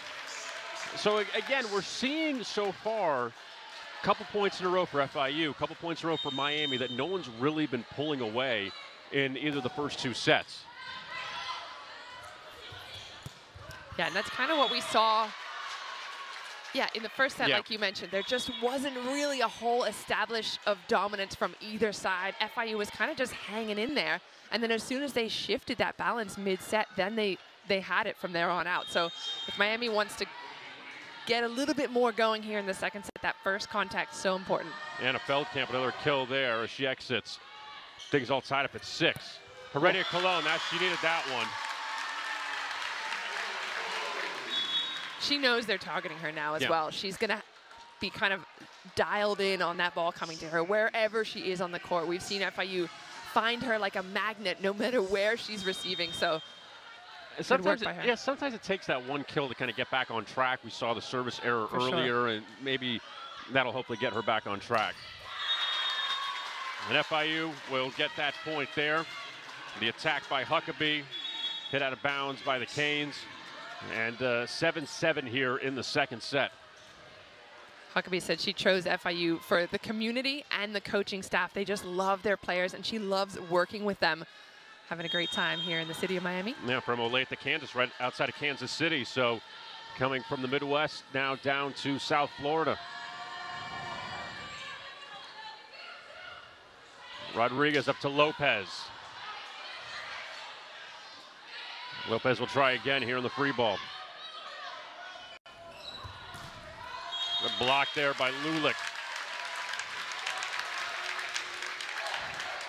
So again, we're seeing so far a couple points in a row for FIU, a couple points in a row for Miami that no one's really been pulling away in either the first 2 sets. Yeah, and that's kind of what we saw, in the first set, like you mentioned. There just wasn't really a whole establish of dominance from either side. FIU was kind of just hanging in there. And then as soon as they shifted that balance mid-set, then they had it from there on out. So if Miami wants to get a little bit more going here in the second set, that first contact is so important. Anna Feldkamp, another kill there as she exits. Things all tied up at 6. Heredia Cologne, she needed that one. She knows they're targeting her now as well. She's going to be kind of dialed in on that ball coming to her wherever she is on the court. We've seen FIU find her like a magnet no matter where she's receiving. So sometimes it takes that one kill to kind of get back on track. We saw the service error earlier, and maybe that'll hopefully get her back on track. And FIU will get that point there. The attack by Huckabee, hit out of bounds by the Canes. And 7-7 here in the second set. Huckabee said she chose FIU for the community and the coaching staff. They just love their players, and she loves working with them. Having a great time here in the city of Miami. Yeah, from Olathe, Kansas, right outside of Kansas City. So coming from the Midwest now down to South Florida. Rodriguez up to Lopez. Lopez will try again here in the free ball. The block there by Lulick.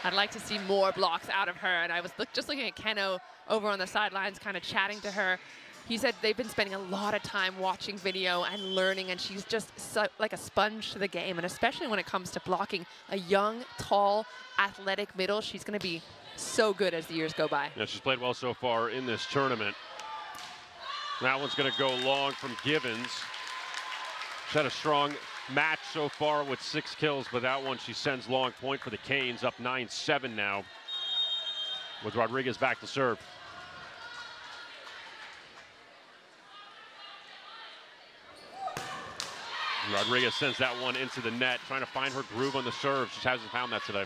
I'd like to see more blocks out of her, and I was just looking at Keno over on the sidelines, kind of chatting to her. He said they've been spending a lot of time watching video and learning, and she's just like a sponge to the game, and especially when it comes to blocking a young, tall, athletic middle, she's going to be so good as the years go by. Yeah, she's played well so far in this tournament. That one's going to go long from Givens. She's had a strong match so far with 6 kills, but that one she sends long point for the Canes, up 9-7 now with Rodriguez back to serve. Rodriguez sends that one into the net, trying to find her groove on the serve. She hasn't found that today.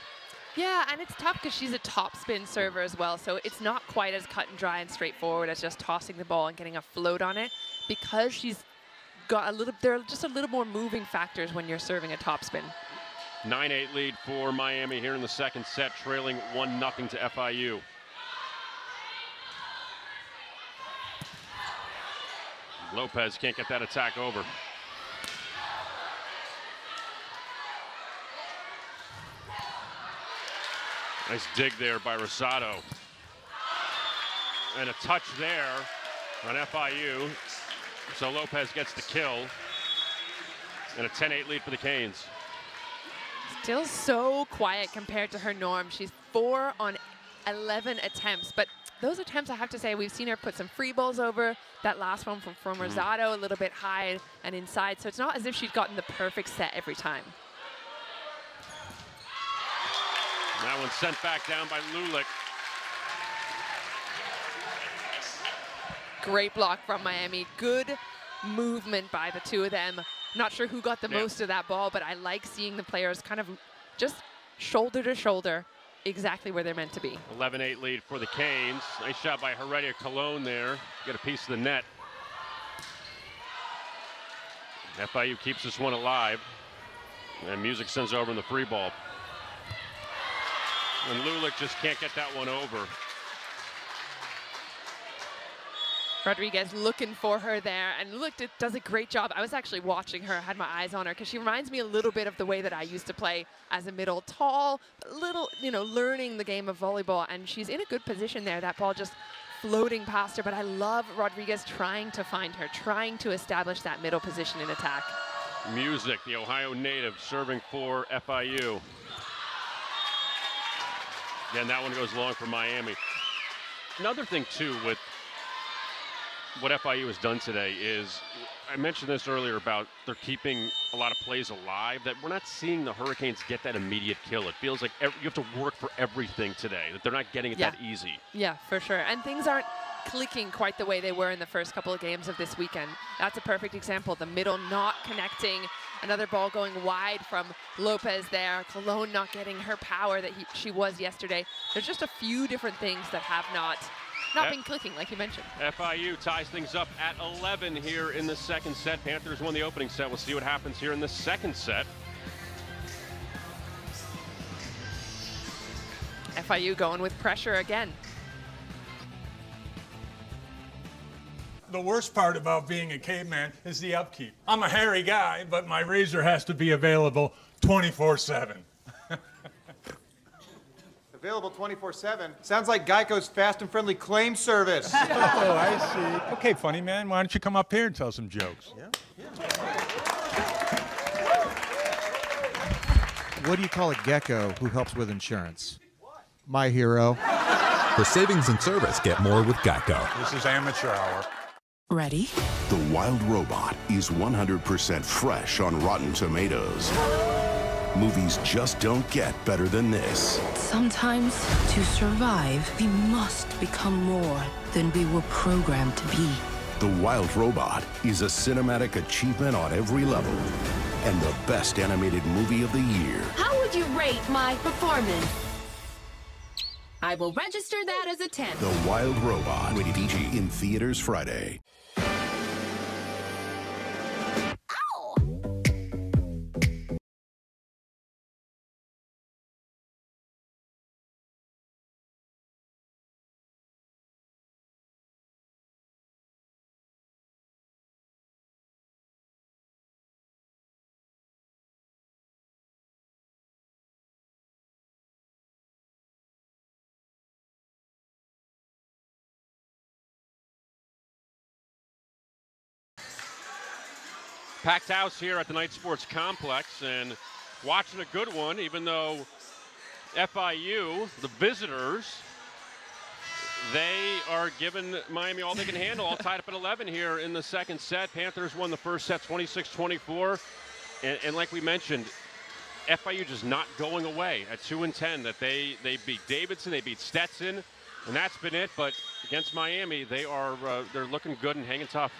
Yeah, and it's tough because she's a top spin server as well, so it's not quite as cut and dry and straightforward as just tossing the ball and getting a float on it, because she's got there are just a little more moving factors when you're serving a top spin. 9-8 lead for Miami here in the second set, trailing 1-0 to FIU. Lopez can't get that attack over. Nice dig there by Rosado. And a touch there on FIU. So Lopez gets the kill. And a 10-8 lead for the Canes. Still so quiet compared to her norm. She's 4 on 11 attempts, but those attempts, I have to say, we've seen her put some free balls over. That last one from Rosado, a little bit high and inside, so it's not as if she's gotten the perfect set every time. That one sent back down by Lulick. Great block from Miami. Good movement by the two of them. Not sure who got the most of that ball, but I like seeing the players kind of just shoulder to shoulder, exactly where they're meant to be. 11-8 lead for the Canes. Nice shot by Heredia Colon there. Get a piece of the net. FIU keeps this one alive. And Music sends over in the free ball. And Lulick just can't get that one over. Rodriguez looking for her there, and Lulick does a great job. I was actually watching her, had my eyes on her, because she reminds me a little bit of the way that I used to play as a middle. Tall, a little, you know, learning the game of volleyball, and she's in a good position there. That ball just floating past her, but I love Rodriguez trying to find her, trying to establish that middle position in attack. Music, the Ohio native, serving for FIU. Again, that one goes long for Miami. Another thing, too, with what FIU has done today is, I mentioned this earlier about they're keeping a lot of plays alive, that we're not seeing the Hurricanes get that immediate kill. It feels like you have to work for everything today, that they're not getting it that easy. Yeah, for sure. And things aren't clicking quite the way they were in the first couple of games of this weekend. That's a perfect example. The middle not connecting. Another ball going wide from Lopez there. Colon not getting her power that she was yesterday. There's just a few different things that have not been clicking, like you mentioned. FIU ties things up at 11 here in the second set. Panthers won the opening set. We'll see what happens here in the second set. FIU going with pressure again. The worst part about being a caveman is the upkeep. I'm a hairy guy, but my razor has to be available 24/7. Available 24/7. Sounds like Geico's fast and friendly claim service. Oh, I see. Okay, funny man, why don't you come up here and tell some jokes? What do you call a gecko who helps with insurance? My hero. For savings and service, get more with Geico. This is amateur hour. Ready? The Wild Robot is 100% fresh on Rotten Tomatoes. Movies just don't get better than this. Sometimes, to survive, we must become more than we were programmed to be. The Wild Robot is a cinematic achievement on every level and the best animated movie of the year. How would you rate my performance? I will register that as a 10. The Wild Robot, rated PG, in theaters Friday. Packed house here at the Knight Sports Complex, and watching a good one, even though FIU, the visitors, they are giving Miami all they can handle, all tied up at 11 here in the second set. Panthers won the first set 26-24, and like we mentioned, FIU just not going away at 2-10. That they beat Davidson, they beat Stetson, and that's been it. But against Miami, they are they're looking good and hanging tough.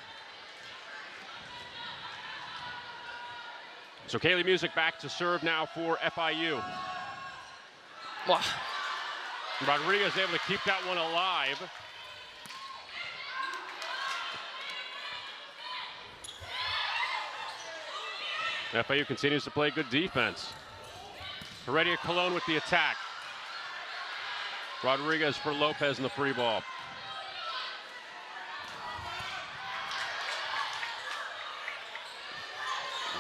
So Kaylee Music back to serve now for FIU. Wow. Rodriguez able to keep that one alive. FIU continues to play good defense. Heredia Colon with the attack. Rodriguez for Lopez in the free ball.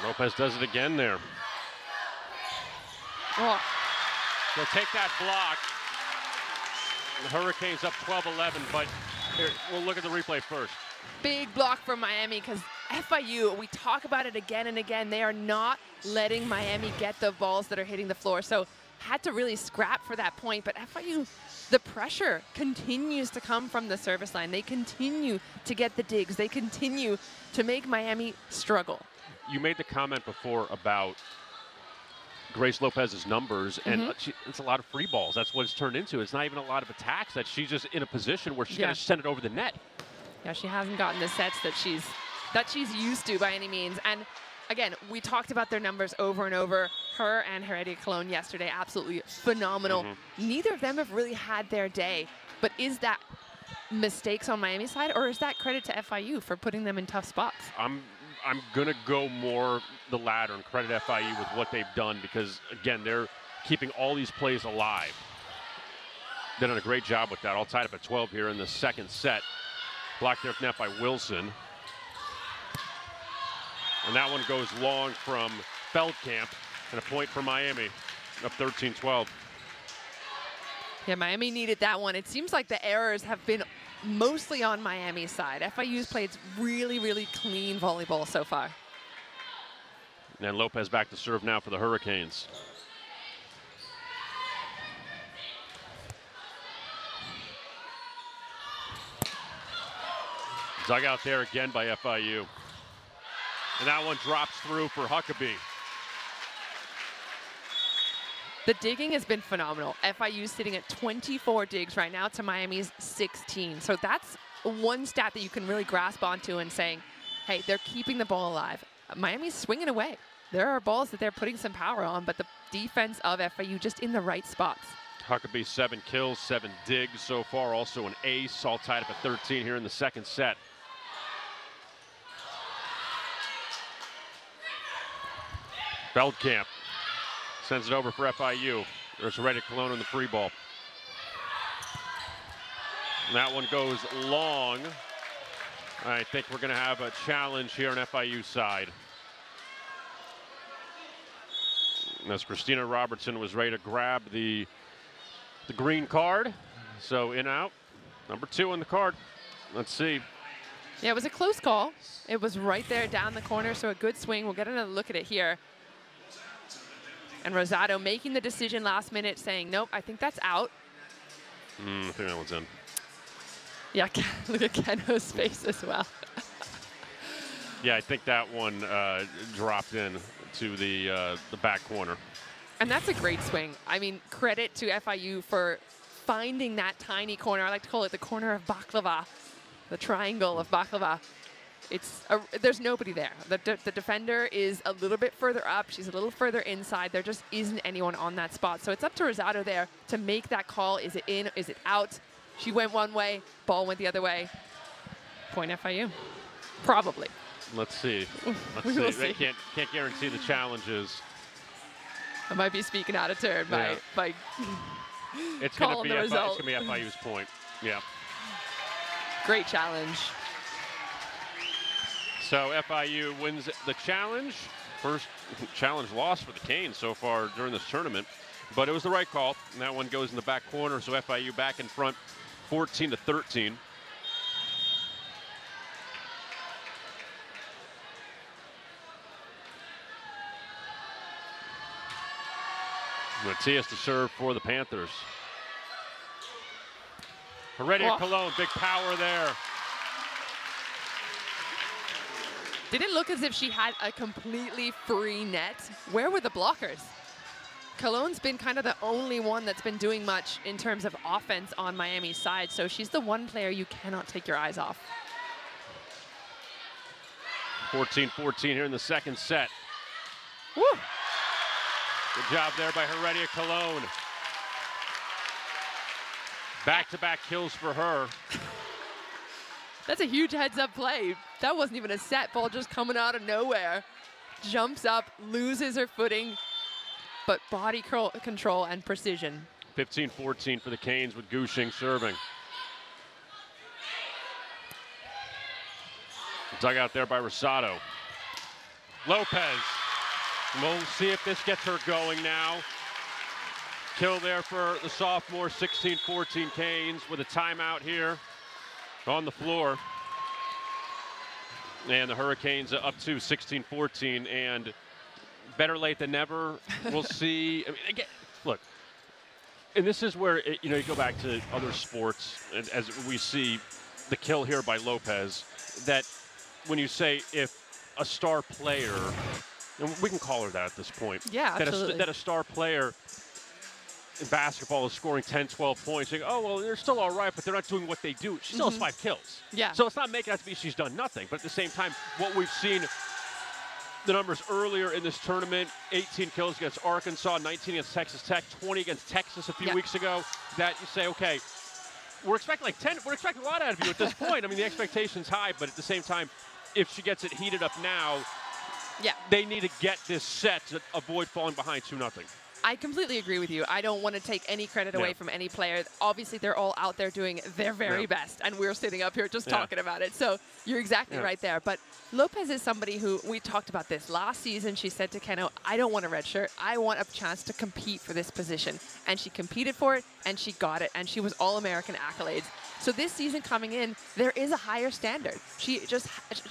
Lopez does it again there. Oh. They'll take that block. The Hurricanes up 12-11, but here, we'll look at the replay first. Big block from Miami because FIU, we talk about it again and again, they are not letting Miami get the balls that are hitting the floor. So had to really scrap for that point, but FIU, the pressure continues to come from the service line. They continue to get the digs. They continue to make Miami struggle. You made the comment before about Grace Lopez's numbers, and it's a lot of free balls. That's what it's turned into. It's not even a lot of attacks. That she's just in a position where she's got to send it over the net. Yeah, she hasn't gotten the sets that she's used to by any means. And again, we talked about their numbers over and over. Her and Heredia Colon yesterday, absolutely phenomenal. Neither of them have really had their day. But is that mistakes on Miami's side, or is that credit to FIU for putting them in tough spots? I'm going to go more the latter and credit FIU with what they've done because, again, they're keeping all these plays alive. They've done a great job with that. All tied up at 12 here in the second set. Blocked there net by Wilson. And that one goes long from Feldkamp, and a point for Miami, up 13-12. Yeah, Miami needed that one. It seems like the errors have been mostly on Miami's side. FIU's played really, really clean volleyball so far. And Lopez back to serve now for the Hurricanes. Dug out there again by FIU. And that one drops through for Huckabee. The digging has been phenomenal. FIU sitting at 24 digs right now to Miami's 16. So that's one stat that you can really grasp onto and saying, hey, they're keeping the ball alive. Miami's swinging away. There are balls that they're putting some power on, but the defense of FIU just in the right spots. Huckabee 7 kills, 7 digs so far. Also an ace, all tied up at 13 here in the second set. Feldkamp sends it over for FIU. There's Heredia Colon in the free ball. And that one goes long. I think we're going to have a challenge here on FIU side. As Christina Robertson was ready to grab the green card. So in out, number 2 on the card. Let's see. Yeah, it was a close call. It was right there down the corner, so a good swing. We'll get another look at it here. And Rosado making the decision last minute, saying, nope, I think that's out. I think that one's in. Yeah, look at Keno's face as well. Yeah, I think that one dropped in to the back corner. And that's a great swing. I mean, credit to FIU for finding that tiny corner. I like to call it the corner of baklava, the triangle of baklava. There's nobody there. The defender is a little bit further up. She's a little further inside. There just isn't anyone on that spot. So it's up to Rosado there to make that call. Is it in? Is it out? She went one way. Ball went the other way. Point FIU. Probably. Let's see. We will They see. can't guarantee the challenges. I might be speaking out of turn by It's going to calling be the result. It's going to be FIU's point. Yeah. Great challenge. So FIU wins the challenge. First challenge loss for the Canes so far during this tournament. But it was the right call. And that one goes in the back corner. So FIU back in front 14-13. Matias to serve for the Panthers. Heredia Colon, big power there. Didn't look as if she had a completely free net. Where were the blockers? Colon's been kind of the only one that's been doing much in terms of offense on Miami's side, so she's the one player you cannot take your eyes off. 14-14 here in the second set. Woo! Good job there by Heredia Colon. Back-to-back kills for her. That's a huge heads-up play. That wasn't even a set. Ball just coming out of nowhere. Jumps up, loses her footing, but body control and precision. 15-14 for the Canes with Gushing serving. Dug out there by Rosado. Lopez. We'll see if this gets her going now. Kill there for the sophomore, 16-14 Canes with a timeout here on the floor. And the Hurricanes up to 16-14, and better late than never. We'll see. I mean, again, look, and this is where, you know, you go back to other sports, and as we see the kill here by Lopez, that when you say if a star player, and we can call her that at this point. Yeah, absolutely. That a star player in basketball is scoring 10, 12 points. You go, oh, well, they're still all right, but they're not doing what they do. She still has 5 kills. Yeah. So it's not making out to be she's done nothing. But at the same time, what we've seen, the numbers earlier in this tournament, 18 kills against Arkansas, 19 against Texas Tech, 20 against Texas a few weeks ago, that you say, okay, we're expecting like 10, we're expecting a lot out of you at this point. I mean, the expectation's high, but at the same time, if she gets it heated up now, they need to get this set to avoid falling behind 2-0. I completely agree with you. I don't want to take any credit away from any player. Obviously, they're all out there doing their very best, and we're sitting up here just talking about it. So you're exactly right there. But Lopez is somebody who, we talked about this last season. She said to Keno, I don't want a red shirt. I want a chance to compete for this position. And she competed for it, and she got it, and she was All-American accolades. So this season coming in, there is a higher standard. She just,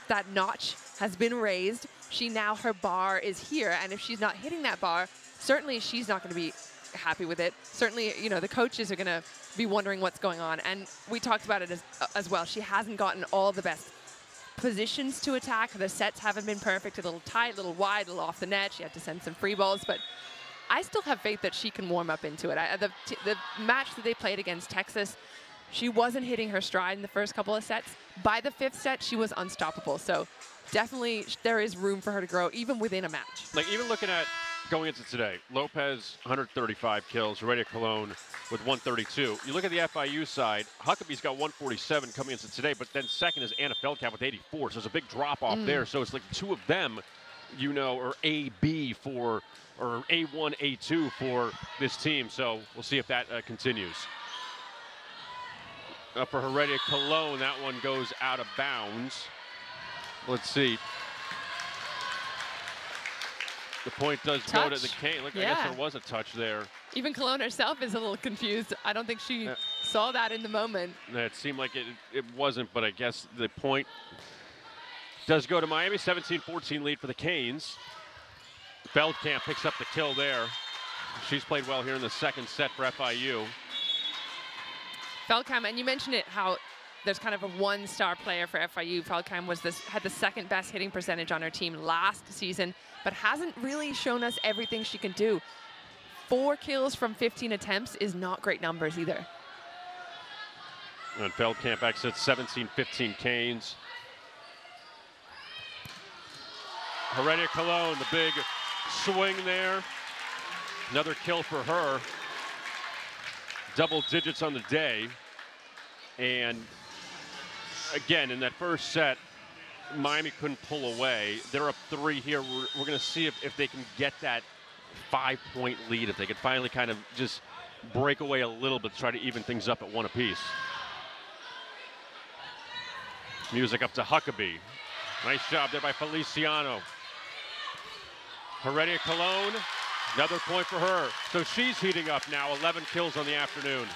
that notch has been raised. She now, her bar is here, and if she's not hitting that bar, certainly she's not going to be happy with it. Certainly, you know, the coaches are going to be wondering what's going on. And we talked about it as well. She hasn't gotten all the best positions to attack. The sets haven't been perfect, a little tight, a little wide, a little off the net. She had to send some free balls, but I still have faith that she can warm up into it. The match that they played against Texas, she wasn't hitting her stride in the first couple of sets. By the 5th set, she was unstoppable. So definitely there is room for her to grow, even within a match. Like, even looking at going into today, Lopez, 135 kills, Heredia Colon with 132. You look at the FIU side, Huckabee's got 147 coming into today, but then second is Anna Feldkamp with 84. So there's a big drop off there. So it's like 2 of them, you know, are A-B for, or A1, A2 for this team. So we'll see if that continues. For Heredia Colon, that one goes out of bounds. Let's see. The point does go to the Cane. Look, I guess there was a touch there. Even Cologne herself is a little confused. I don't think she saw that in the moment. It seemed like it wasn't, but I guess the point does go to Miami. 17-14 lead for the Canes. Feldkamp picks up the kill there. She's played well here in the second set for FIU. Feldkamp, and you mentioned it, how there's kind of a one-star player for FIU. Feldkamp had the second best hitting percentage on her team last season, but hasn't really shown us everything she can do. 4 kills from 15 attempts is not great numbers either. And Feldkamp exits 17-15 Canes. Heredia Colon, the big swing there. Another kill for her. Double digits on the day. And again, in that first set, Miami couldn't pull away. They're up 3 here. We're going to see if they can get that 5-point lead, if they could finally kind of just break away a little bit to try to even things up at 1 apiece. Music up to Huckabee. Nice job there by Feliciano. Heredia Colon, another point for her. So she's heating up now, 11 kills on the afternoon.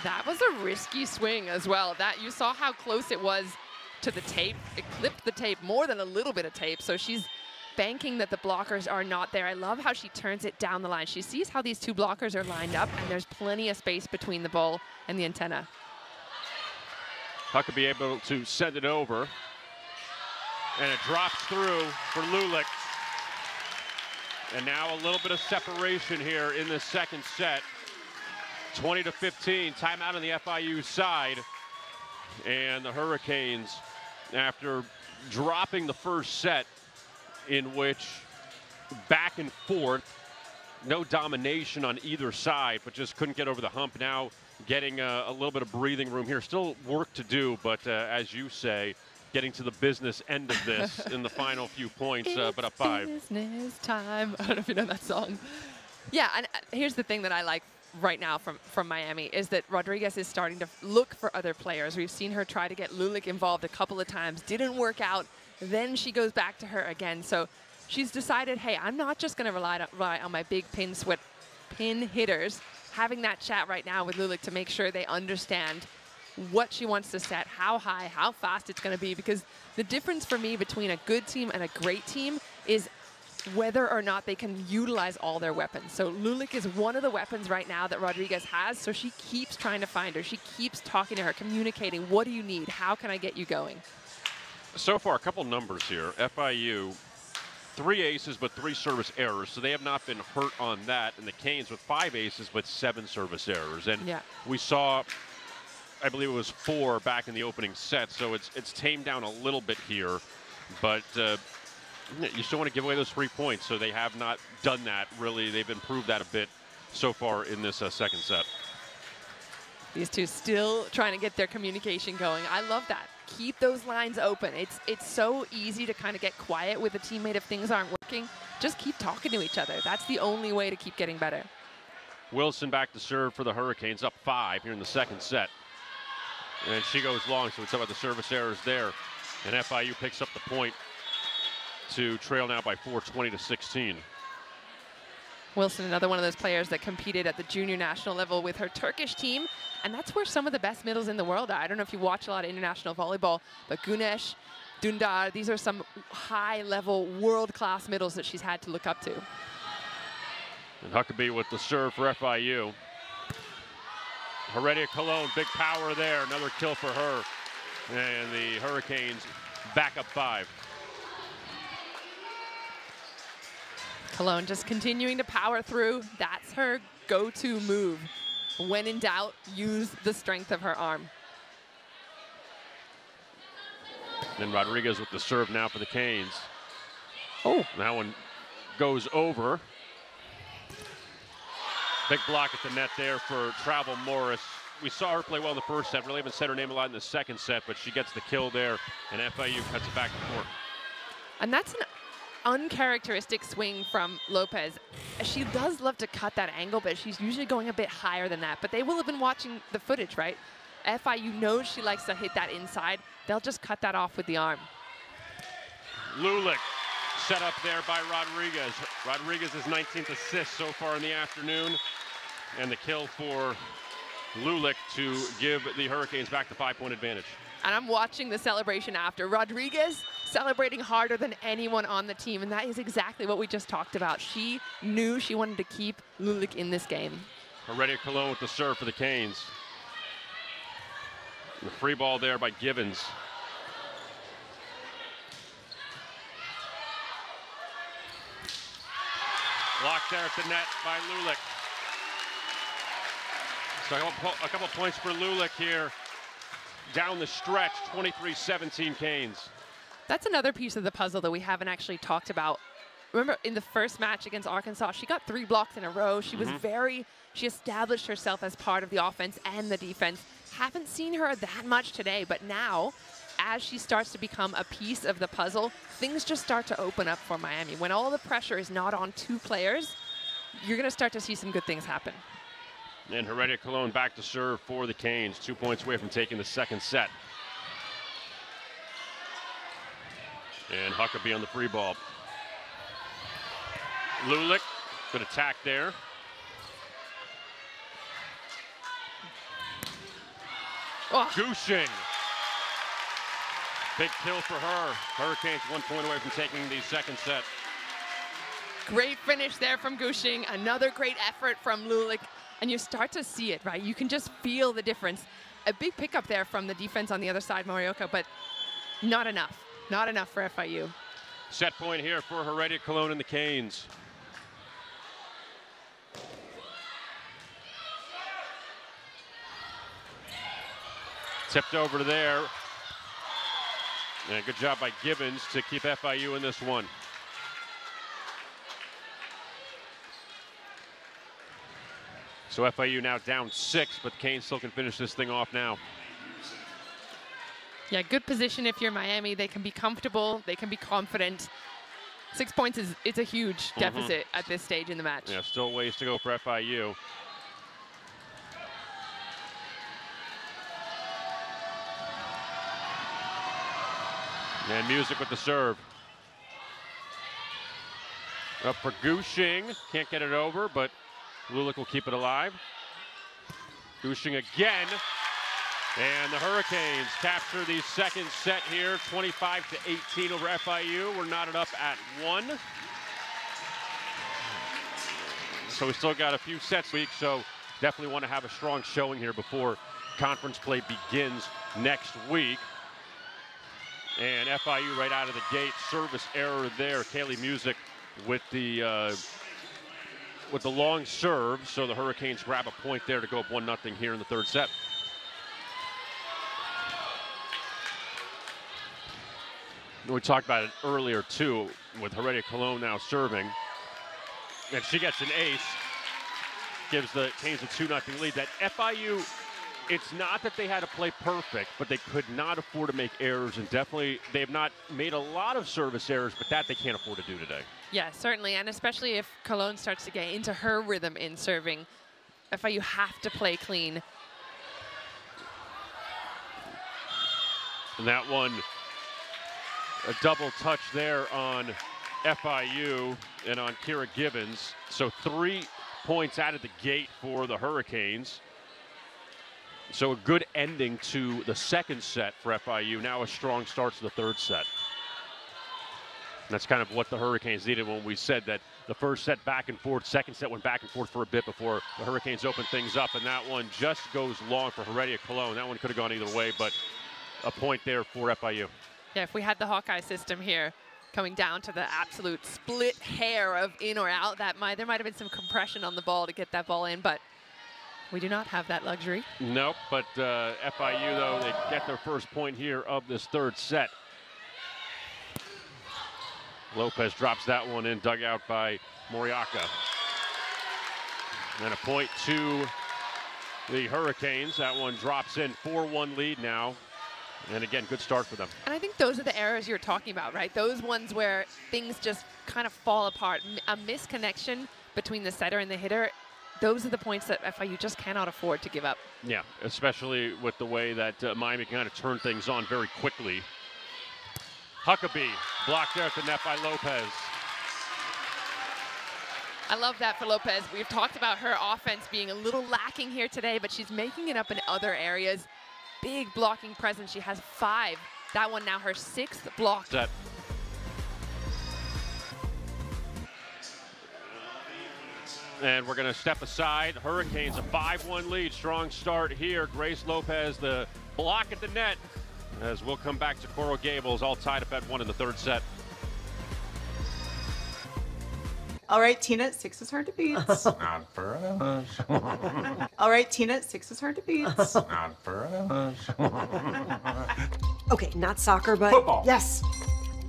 That was a risky swing as well. That, you saw how close it was to the tape. It clipped the tape, more than a little bit of tape. So she's banking that the blockers are not there. I love how she turns it down the line. She sees how these 2 blockers are lined up, and there's plenty of space between the ball and the antenna. Huckabee able to send it over. And it drops through for Lulick. And now a little bit of separation here in the second set. 20-15, timeout on the FIU side. And the Hurricanes, after dropping the first set, in which back and forth, no domination on either side, but just couldn't get over the hump. Now getting a little bit of breathing room here. Still work to do, but as you say, getting to the business end of this in the final few points, but up 5. Business time. I don't know if you know that song. Yeah, and here's the thing that I like right now from Miami is that Rodriguez is starting to look for other players. We've seen her try to get Lulic involved a couple of times. Didn't work out. Then she goes back to her again. So she's decided, hey, I'm not just going to rely on my big pin hitters. Having that chat right now with Lulic to make sure they understand what she wants to set, how high, how fast it's going to be, because the difference for me between a good team and a great team is whether or not they can utilize all their weapons. So Lulic is one of the weapons right now that Rodriguez has, so she keeps trying to find her. She keeps talking to her, communicating, what do you need? How can I get you going? So far, a couple numbers here. FIU, 3 aces, but 3 service errors, so they have not been hurt on that. And the Canes with 5 aces, but 7 service errors. And we saw, I believe it was 4 back in the opening set, so it's tamed down a little bit here. But you still want to give away those 3 points, so they have not done that, really. They've improved that a bit so far in this second set. These two still trying to get their communication going. I love that. Keep those lines open. It's so easy to kind of get quiet with a teammate if things aren't working. Just keep talking to each other. That's the only way to keep getting better. Wilson back to serve for the Hurricanes, up 5 here in the second set. And she goes long, so it's about the service errors there. And FIU picks up the point to trail now by 4, 20-16. Wilson, another one of those players that competed at the junior national level with her Turkish team, and that's where some of the best middles in the world are. I don't know if you watch a lot of international volleyball, but Güneş, Dündar, these are some high-level, world-class middles that she's had to look up to. And Huckabee with the serve for FIU. Heredia Colon, big power there, another kill for her. And the Hurricanes back up 5. Colon just continuing to power through. That's her go-to move. When in doubt, use the strength of her arm. And Rodriguez with the serve now for the Canes. Oh. That one goes over. Big block at the net there for Travel Morris. We saw her play well in the first set. Really haven't said her name a lot in the second set, but she gets the kill there, and FIU cuts it back to 4. And that's an uncharacteristic swing from Lopez. She does love to cut that angle, but she's usually going a bit higher than that. But they will have been watching the footage, right? FIU knows she likes to hit that inside. They'll just cut that off with the arm. Lulic set up there by Rodriguez. Rodriguez's 19th assist so far in the afternoon. And the kill for Lulic to give the Hurricanes back the 5-point advantage. And I'm watching the celebration after. Rodriguez celebrating harder than anyone on the team, and that is exactly what we just talked about. She knew she wanted to keep Lulic in this game. Heredia Colon with the serve for the Canes. The free ball there by Givens. Blocked there at the net by Lulic. So a couple points for Lulic here. Down the stretch, 23-17 Canes. That's another piece of the puzzle that we haven't actually talked about. Remember in the first match against Arkansas, she got 3 blocks in a row. She was she established herself as part of the offense and the defense. Haven't seen her that much today, but now, as she starts to become a piece of the puzzle, things just start to open up for Miami. When all the pressure is not on 2 players, you're going to start to see some good things happen. And Heredia Colon back to serve for the Canes. 2 points away from taking the second set. And Huckabee on the free ball. Lulic, good attack there. Oh. Gushing. Big kill for her. Hurricanes 1 point away from taking the second set. Great finish there from Gushing. Another great effort from Lulic. And you start to see it, right? You can just feel the difference. A big pickup there from the defense on the other side, Morioka, but not enough. Not enough for FIU. Set point here for Heredia Colon and the Canes. Tipped over to there. And good job by Givens to keep FIU in this one. So FIU now down 6, but the Canes still can finish this thing off now. Yeah, good position if you're Miami. They can be comfortable. They can be confident. 6 points it's a huge deficit at this stage in the match. Yeah, still ways to go for FIU. And Music with the serve. Up for Gushing. Can't get it over, but Lulick will keep it alive. Gushing again. And the Hurricanes capture the second set here, 25-18 over FIU. We're knotted up at 1. So we still got a few sets week, so definitely want to have a strong showing here before conference play begins next week. And FIU right out of the gate, service error there. Kaylee Music with the long serve, so the Hurricanes grab a point there to go up 1-0 here in the third set. We talked about it earlier too, with Heredia Cologne now serving, and she gets an ace, gives the Canes a 2-0 lead. That FIU, it's not that they had to play perfect, but they could not afford to make errors, and definitely they have not made a lot of service errors, but that they can't afford to do today. Yeah, certainly, and especially if Cologne starts to get into her rhythm in serving, FIU have to play clean. And that one, a double touch there on FIU and on Kira Gibbons. So 3 points out of the gate for the Hurricanes. So a good ending to the second set for FIU. Now a strong start to the third set. And that's kind of what the Hurricanes needed when we said that the first set back and forth, second set went back and forth for a bit before the Hurricanes opened things up. And that one just goes long for Heredia Cologne. That one could have gone either way, but a point there for FIU. Yeah, if we had the Hawkeye system here, coming down to the absolute split hair of in or out, there might have been some compression on the ball to get that ball in, but we do not have that luxury. Nope, but FIU, though, they get their first point here of this third set. Lopez drops that one in, dug out by Moriaka. And a point to the Hurricanes. That one drops in, 4-1 lead now. And again, good start for them. And I think those are the errors you're talking about, right? Those ones where things just kind of fall apart. A misconnection between the setter and the hitter, those are the points that FIU just cannot afford to give up. Yeah, especially with the way that Miami can kind of turn things on very quickly. Huckabee blocked there at the net by Lopez. I love that for Lopez. We've talked about her offense being a little lacking here today, but she's making it up in other areas. Big blocking presence. She has 5. That one now her 6th block. Set. And we're going to step aside. Hurricanes a 5-1 lead. Strong start here. Grace Lopez, the block at the net. As we'll come back to Coral Gables, all tied up at 1 in the third set. All right, Tina, 6 is hard to beat. Not for us. All right, Tina, 6 is hard to beat. Not for us. Okay, not soccer, but Football. Yes.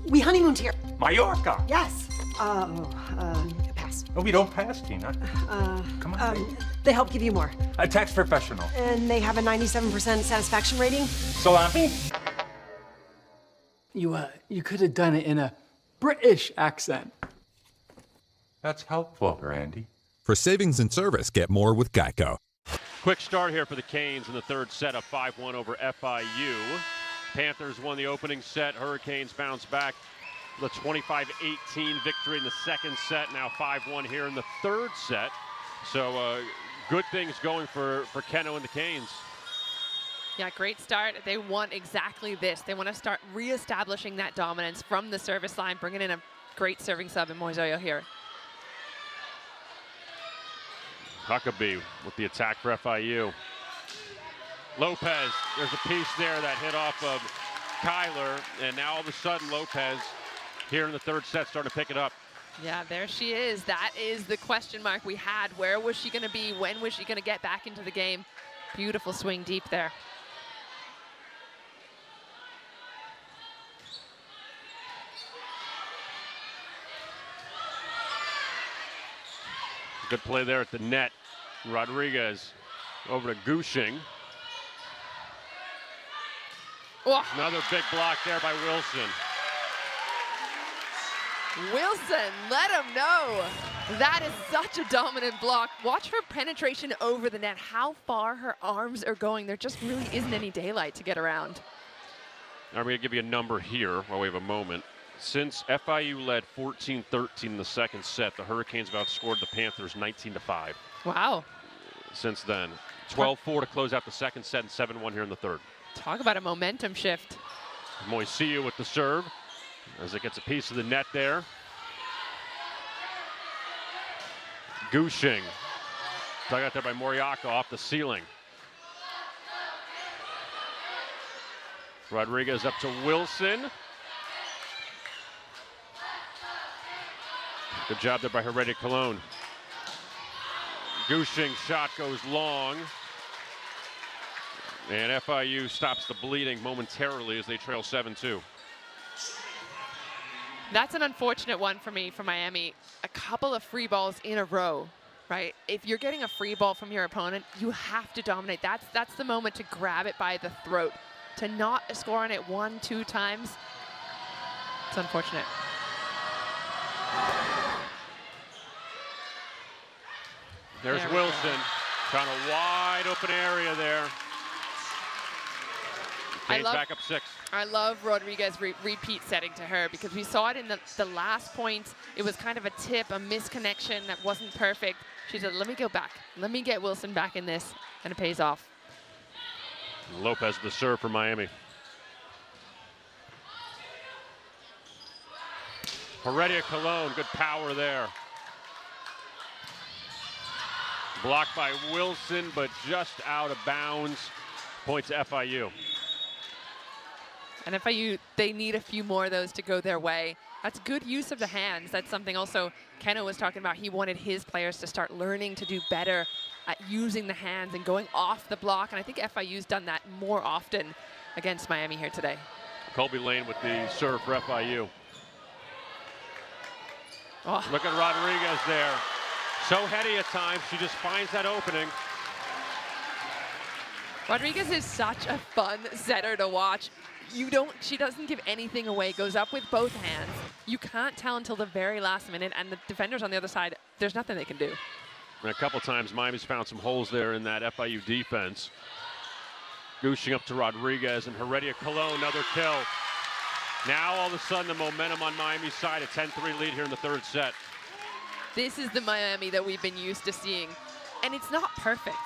We honeymooned here. Mallorca. Yes. Pass. Oh, we don't pass, Tina. Come on. They help give you more. A tax professional. And they have a 97% satisfaction rating. Salami. You could have done it in a British accent. That's helpful, Randy. For savings and service, get more with Geico. Quick start here for the Canes in the third set, of 5-1 over FIU. Panthers won the opening set. Hurricanes bounce back. The 25-18 victory in the second set. Now 5-1 here in the third set. So good things going for Keno and the Canes. Yeah, great start. They want exactly this. They want to start reestablishing that dominance from the service line, bringing in a great serving sub in Moisoyo here. Huckabee with the attack for FIU. Lopez, there's a piece there that hit off of Kyler, and now all of a sudden Lopez here in the third set starting to pick it up. Yeah, there she is. That is the question mark we had. Where was she going to be? When was she going to get back into the game? Beautiful swing deep there. Good play there at the net Rodriguez over to Gushing. Oh. Another big block there by Wilson. Wilson, let him know. That is such a dominant block. Watch her penetration over the net, how far her arms are going. There just really isn't any daylight to get around. I'm going to give you a number here while we have a moment. Since FIU led 14-13 in the second set, the Hurricanes have outscored the Panthers 19-5. Wow. Since then. 12-4 to close out the second set and 7-1 here in the third. Talk about a momentum shift. Moisia with the serve as it gets a piece of the net there. Gushing. Dug out there by Moriaka off the ceiling. Rodriguez up to Wilson. Good job there by Heredia Cologne. Gushing shot goes long. And FIU stops the bleeding momentarily as they trail 7-2. That's an unfortunate one for me, for Miami. A couple of free balls in a row, right? If you're getting a free ball from your opponent, you have to dominate. That's the moment to grab it by the throat. To not score on it 1-2 times, it's unfortunate. There's Wilson, found a wide open area there. Canes back up 6. I love Rodriguez repeat setting to her because we saw it in the last point. It was kind of a tip, a misconnection that wasn't perfect. She said, let me go back. Let me get Wilson back in this, and it pays off. Lopez the serve for Miami. Heredia Cologne, good power there. Blocked by Wilson, but just out of bounds. Points to FIU. And FIU, they need a few more of those to go their way. That's good use of the hands. That's something also Kenna was talking about. He wanted his players to start learning to do better at using the hands and going off the block. And I think FIU's done that more often against Miami here today. Colby Lane with the serve for FIU. Oh. Look at Rodriguez there. So heady at times, she just finds that opening. Rodriguez is such a fun setter to watch. She doesn't give anything away, goes up with both hands. You can't tell until the very last minute, and the defenders on the other side, there's nothing they can do. And a couple times, Miami's found some holes there in that FIU defense. Gooshing up to Rodriguez, and Heredia Cologne, another kill. Now, all of a sudden, the momentum on Miami's side, a 10-3 lead here in the third set. This is the Miami that we've been used to seeing. And it's not perfect,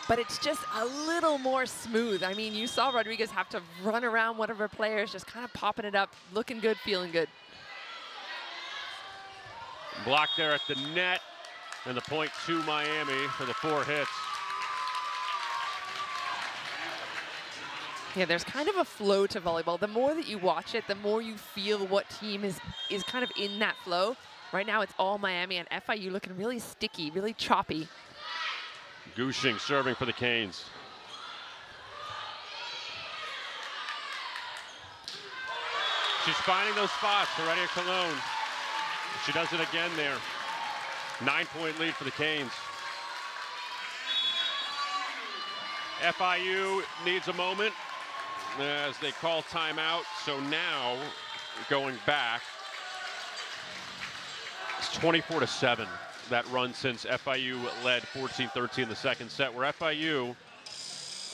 but it's just a little more smooth. I mean, you saw Rodriguez have to run around one of her players, just kind of popping it up, looking good, feeling good. Block there at the net, and the point to Miami for the 4 hits. Yeah, there's kind of a flow to volleyball. The more that you watch it, the more you feel what team is kind of in that flow. Right now, it's all Miami, and FIU looking really sticky, really choppy. Gushing serving for the Canes. She's finding those spots, Heredia Cologne. She does it again there. 9-point lead for the Canes. FIU needs a moment as they call timeout. So now, going back, it's 24-7. That run since FIU led 14-13 in the second set, where FIU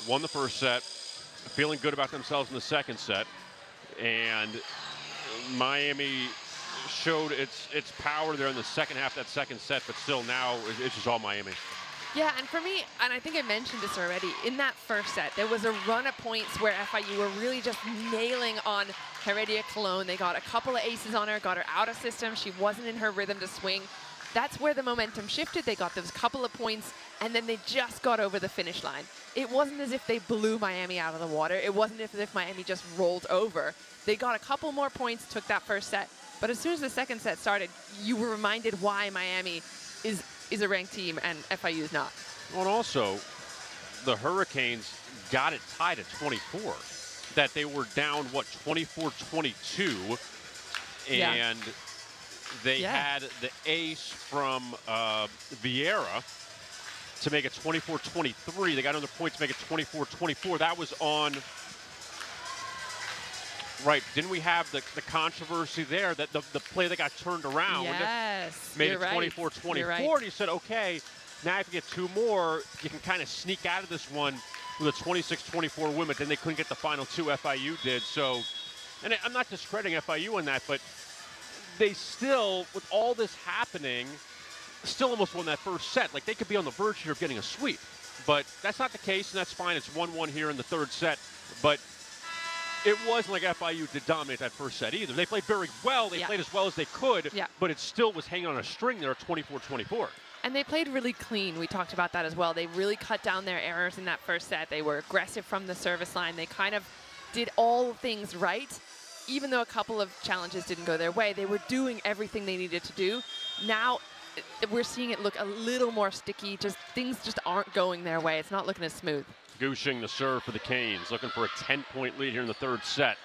won the first set, feeling good about themselves in the second set, and Miami showed its power there in the second half of that second set, but still now it's just all Miami. Yeah, and for me, and I think I mentioned this already, in that first set, there was a run of points where FIU were really just nailing on Heredia Cologne. They got a couple of aces on her, got her out of system. She wasn't in her rhythm to swing. That's where the momentum shifted. They got those couple of points, and then they just got over the finish line. It wasn't as if they blew Miami out of the water. It wasn't as if Miami just rolled over. They got a couple more points, took that first set. But as soon as the second set started, you were reminded why Miami is a ranked team and FIU is not. Well, and also, the Hurricanes got it tied at 24. That they were down, what, 24-22, and they had the ace from Vieira to make it 24-23. They got another point to make it 24-24. That was on, right, didn't we have the controversy there that the play that got turned around made it 24-24, right. And you said, okay, now if you get 2 more, you can kind of sneak out of this one with a 26-24 win, but then they couldn't get the final 2, FIU did. So, and I'm not discrediting FIU on that, but they still, with all this happening, still almost won that first set. Like, they could be on the verge here of getting a sweep, but that's not the case, and that's fine. It's 1-1 here in the 3rd set, but it wasn't like FIU did dominate that first set either. They played very well. They played as well as they could, but it still was hanging on a string there at 24-24. And they played really clean. We talked about that as well. They really cut down their errors in that first set. They were aggressive from the service line. They kind of did all things right. Even though a couple of challenges didn't go their way, they were doing everything they needed to do. Now we're seeing it look a little more sticky. Things just aren't going their way. It's not looking as smooth. Gushing the serve for the Canes, looking for a 10-point lead here in the 3rd set.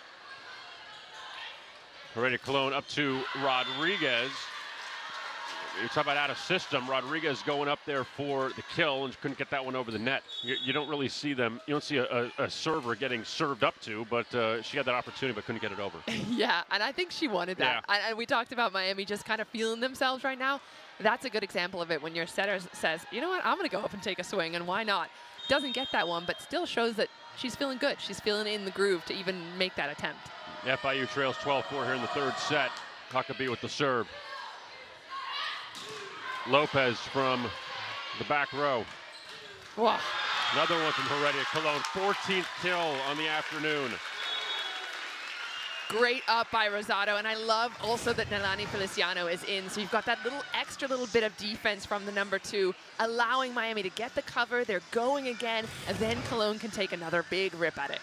Heredia Cologne up to Rodriguez. You talk about out of system. Rodriguez going up there for the kill and couldn't get that one over the net. You don't really see them. You don't see a server getting served up to, but she had that opportunity but couldn't get it over. Yeah, and I think she wanted that. Yeah. And we talked about Miami just kind of feeling themselves right now. That's a good example of it when your setter says, you know what, I'm going to go up and take a swing, and why not? Doesn't get that one, but still shows that she's feeling good. She's feeling in the groove to even make that attempt. FIU trails 12-4 here in the 3rd set. Huckabee with the serve. Lopez from the back row. Wow. Another one from Heredia Cologne. 14th kill on the afternoon. Great up by Rosado, and I love also that Nalani Feliciano is in, so you've got that extra little bit of defense from the number 2, allowing Miami to get the cover. They're going again, and then Cologne can take another big rip at it.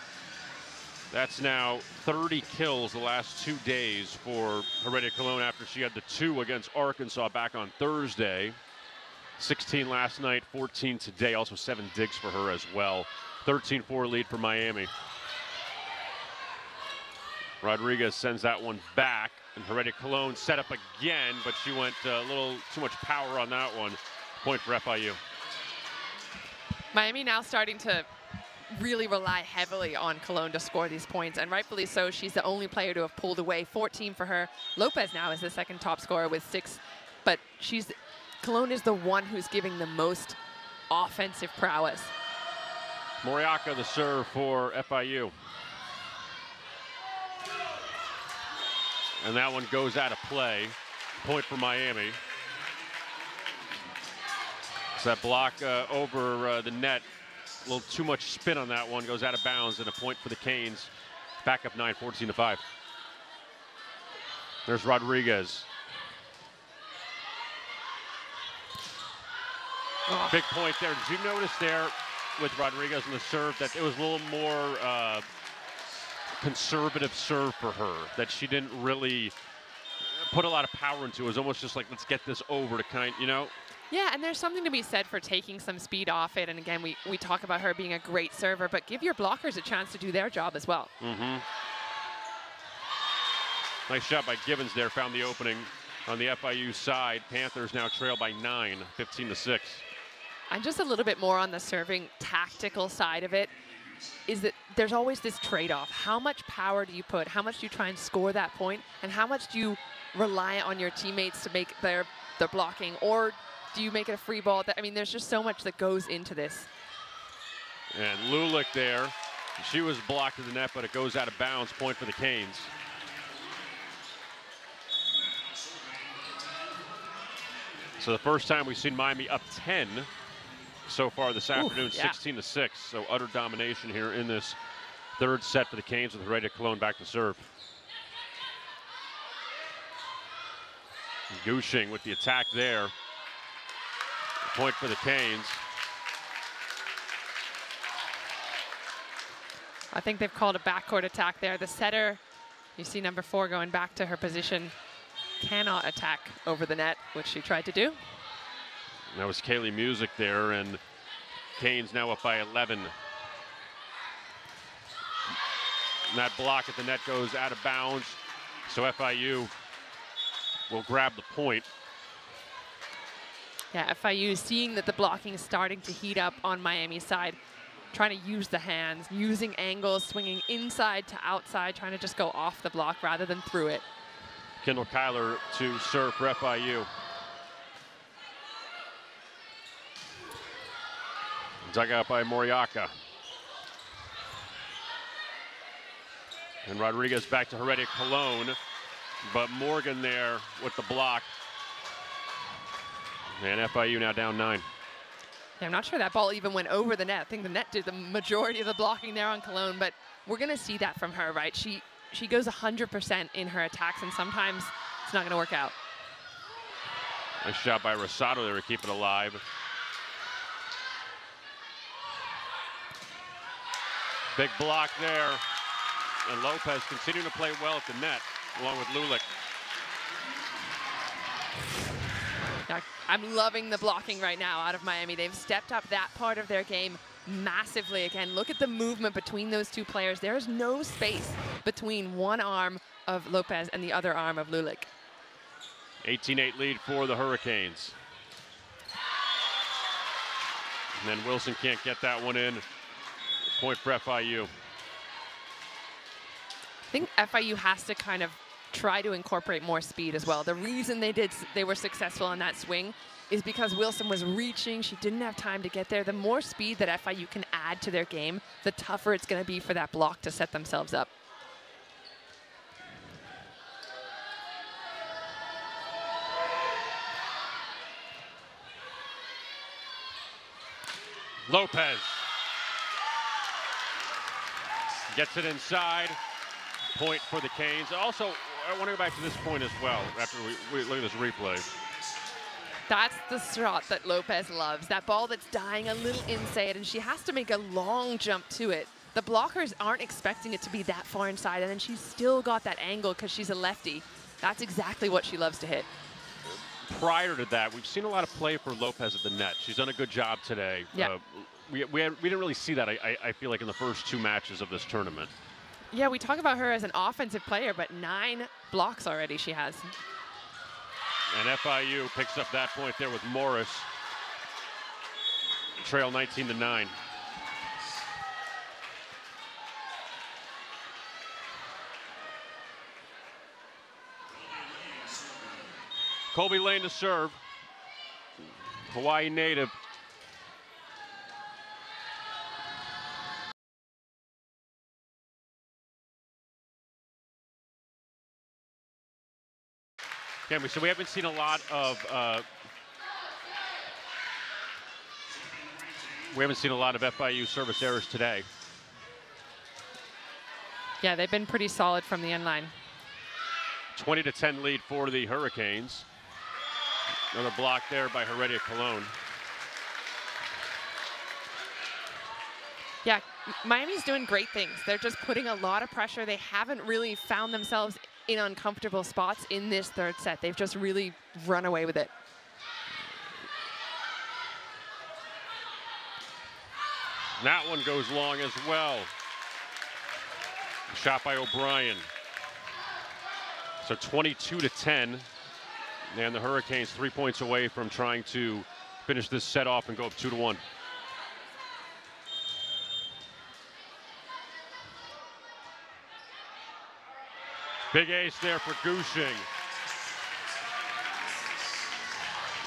That's now 30 kills the last 2 days for Heredia Cologne after she had the 2 against Arkansas back on Thursday. 16 last night, 14 today, also 7 digs for her as well. 13-4 lead for Miami. Rodriguez sends that one back, and Heredia Cologne set up again, but she went a little too much power on that one. Point for FIU. Miami now starting to really rely heavily on Cologne to score these points, and rightfully so. She's the only player to have pulled away. 14 for her. Lopez now is the 2nd top scorer with 6, but Cologne is the one who's giving the most offensive prowess. Moriaka the serve for FIU. And that one goes out of play. Point for Miami. So that block over the net, a little too much spin on that one, goes out of bounds, and a point for the Canes. Back up 9, 14-5. There's Rodriguez. Oh. Big point there. Did you notice there with Rodriguez on the serve that it was a little more conservative serve for her, that she didn't really put a lot of power into? It was almost just like, let's get this over to Yeah, and there's something to be said for taking some speed off it. And again, we talk about her being a great server, but give your blockers a chance to do their job as well. Mm-hmm. Nice shot by Gibbons there, found the opening on the FIU side. Panthers now trail by 9, 15-6. And just a little bit more on the serving tactical side of it is that there's always this trade-off. How much power do you put? How much do you try and score that point? And how much do you rely on your teammates to make their blocking? Or do you make it a free ball? I mean, there's just so much that goes into this. And Lulick there. She was blocked to the net, but it goes out of bounds. Point for the Canes. So the first time we've seen Miami up 10 so far this afternoon, 16-6. So utter domination here in this 3rd set for the Canes, with Heredia Cologne back to serve. Gushing with the attack there. Point for the Canes. I think they've called a backcourt attack there. The setter, you see number 4 going back to her position, cannot attack over the net, which she tried to do. That was Kaylee Music there, and Canes now up by 11. And that block at the net goes out of bounds, so FIU will grab the point. Yeah, FIU seeing that the blocking is starting to heat up on Miami's side, trying to use the hands, using angles, swinging inside to outside, trying to just go off the block rather than through it. Kendall Kyler to serve for FIU. Dug out by Moriaka. And Rodriguez back to Heredia Cologne, but Morgan there with the block. And FIU now down 9. Yeah, I'm not sure that ball even went over the net. I think the net did the majority of the blocking there on Cologne, but we're going to see that from her, right? She goes 100% in her attacks, and sometimes it's not going to work out. Nice shot by Rosado there to keep it alive. Big block there. And Lopez continuing to play well at the net, along with Lulick. Yeah, I'm loving the blocking right now out of Miami. They've stepped up that part of their game massively. Again, look at the movement between those two players. There's no space between one arm of Lopez and the other arm of Lulick. 18-8 lead for the Hurricanes. And then Wilson can't get that one in. Point for FIU. I think FIU has to kind of try to incorporate more speed as well. The reason they were successful in that swing is because Wilson was reaching. She didn't have time to get there. The more speed that FIU can add to their game, the tougher it's going to be for that block to set themselves up. Lopez gets it inside. Point for the Canes. Also, I want to go back to this point as well after we look at this replay. That's the shot that Lopez loves. That ball that's dying a little inside, and she has to make a long jump to it. The blockers aren't expecting it to be that far inside, and then she's still got that angle because she's a lefty. That's exactly what she loves to hit. Prior to that, we've seen a lot of play for Lopez at the net. She's done a good job today. Yeah. We didn't really see that, I feel like, in the first 2 matches of this tournament. Yeah, we talk about her as an offensive player, but 9 blocks already she has. And FIU picks up that point there with Morris. Trail 19-9. Colby Lane to serve. Hawaii native. Okay, so we haven't seen a lot of FIU service errors today. Yeah, they've been pretty solid from the end line. 20-10 lead for the Hurricanes. Another block there by Heredia Cologne. Yeah, Miami's doing great things. They're just putting a lot of pressure. They haven't really found themselves in uncomfortable spots in this third set. They've just really run away with it. That one goes long as well. Shot by O'Brien. So 22-10. And the Hurricanes 3 points away from trying to finish this set off and go up 2-1. Big ace there for Gushing.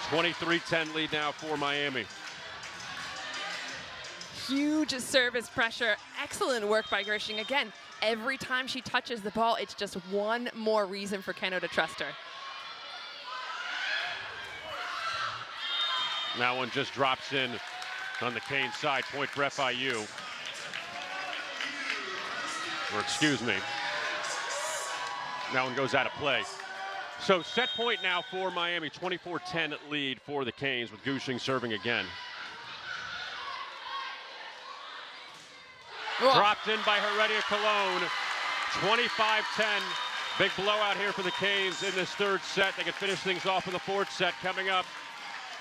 23-10 lead now for Miami. Huge service pressure. Excellent work by Gershing. Again, every time she touches the ball, it's just one more reason for Keno to trust her. That one just drops in on the Canes side. Point for FIU. Or excuse me. That one goes out of play. So set point now for Miami. 24-10 lead for the Canes with Gushing serving again. Whoa. Dropped in by Heredia Cologne. 25-10. Big blowout here for the Canes in this third set. They can finish things off in the fourth set coming up.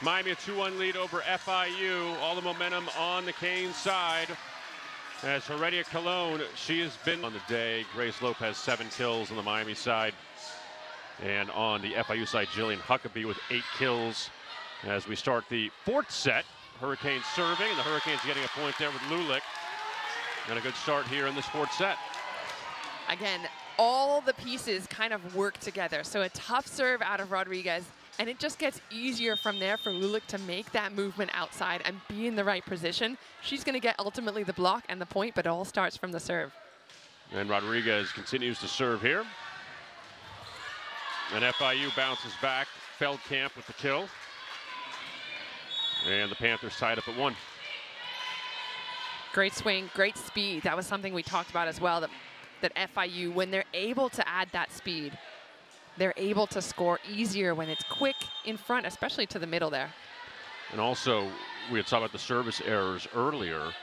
Miami a 2-1 lead over FIU. All the momentum on the Canes side. As Heredia Cologne, she has been on the day. Grace Lopez 7 kills on the Miami side. And on the FIU side, Jillian Huckabee with 8 kills. As we start the fourth set, Hurricanes serving, and the Hurricanes getting a point there with Lulick. And a good start here in this fourth set. Again, all the pieces kind of work together. So a tough serve out of Rodriguez, and it just gets easier from there for Lulick to make that movement outside and be in the right position. She's going to get ultimately the block and the point, but it all starts from the serve. And Rodriguez continues to serve here. And FIU bounces back. Feldkamp with the kill. And the Panthers tied up at 1. Great swing, great speed. That was something we talked about as well, that FIU, when they're able to add that speed, they're able to score easier when it's quick in front, especially to the middle there. And also, we had talked about the service errors earlier.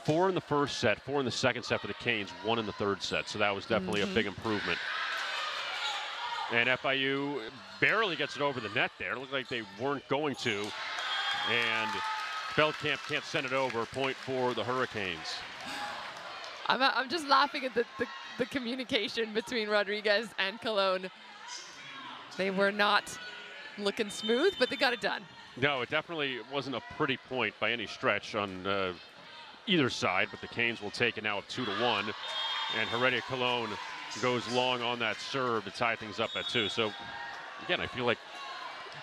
4 in the first set, 4 in the second set for the Canes, 1 in the third set. So that was definitely a big improvement. And FIU barely gets it over the net there. It looked like they weren't going to. And Feldkamp can't send it over. Point for the Hurricanes. I'm just laughing at the communication between Rodriguez and Cologne. They were not looking smooth, but they got it done. No, it definitely wasn't a pretty point by any stretch on either side, but the Canes will take it now at 2-1. And Heredia Cologne goes long on that serve to tie things up at 2. So, again, I feel like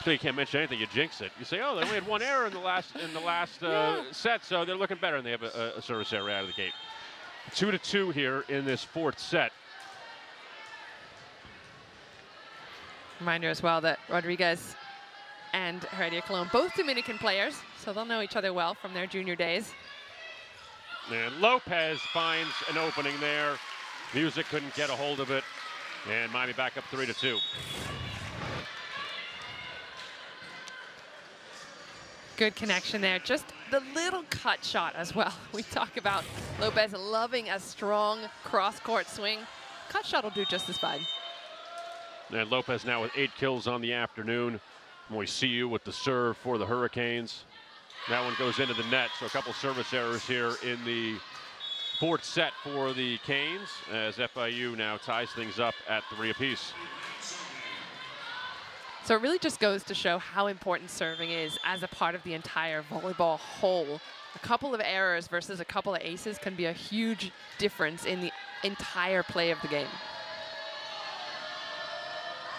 you can't mention anything, you jinx it. You say, oh, they only had 1 error in the last set, so they're looking better, and they have a service error out of the gate. 2-2 here in this fourth set. Reminder as well that Rodriguez and Heredia Cologne, both Dominican players, so they'll know each other well from their junior days. And Lopez finds an opening there. Music couldn't get a hold of it, and Miami back up 3-2. Good connection there. Just the little cut shot as well. We talk about Lopez loving a strong cross-court swing. Cut shot will do just as fine. And Lopez now with 8 kills on the afternoon. Moisiu with the serve for the Hurricanes. That one goes into the net, so a couple service errors here in the fourth set for the Canes, as FIU now ties things up at 3 apiece. So it really just goes to show how important serving is as a part of the entire volleyball whole. A couple of errors versus a couple of aces can be a huge difference in the entire play of the game.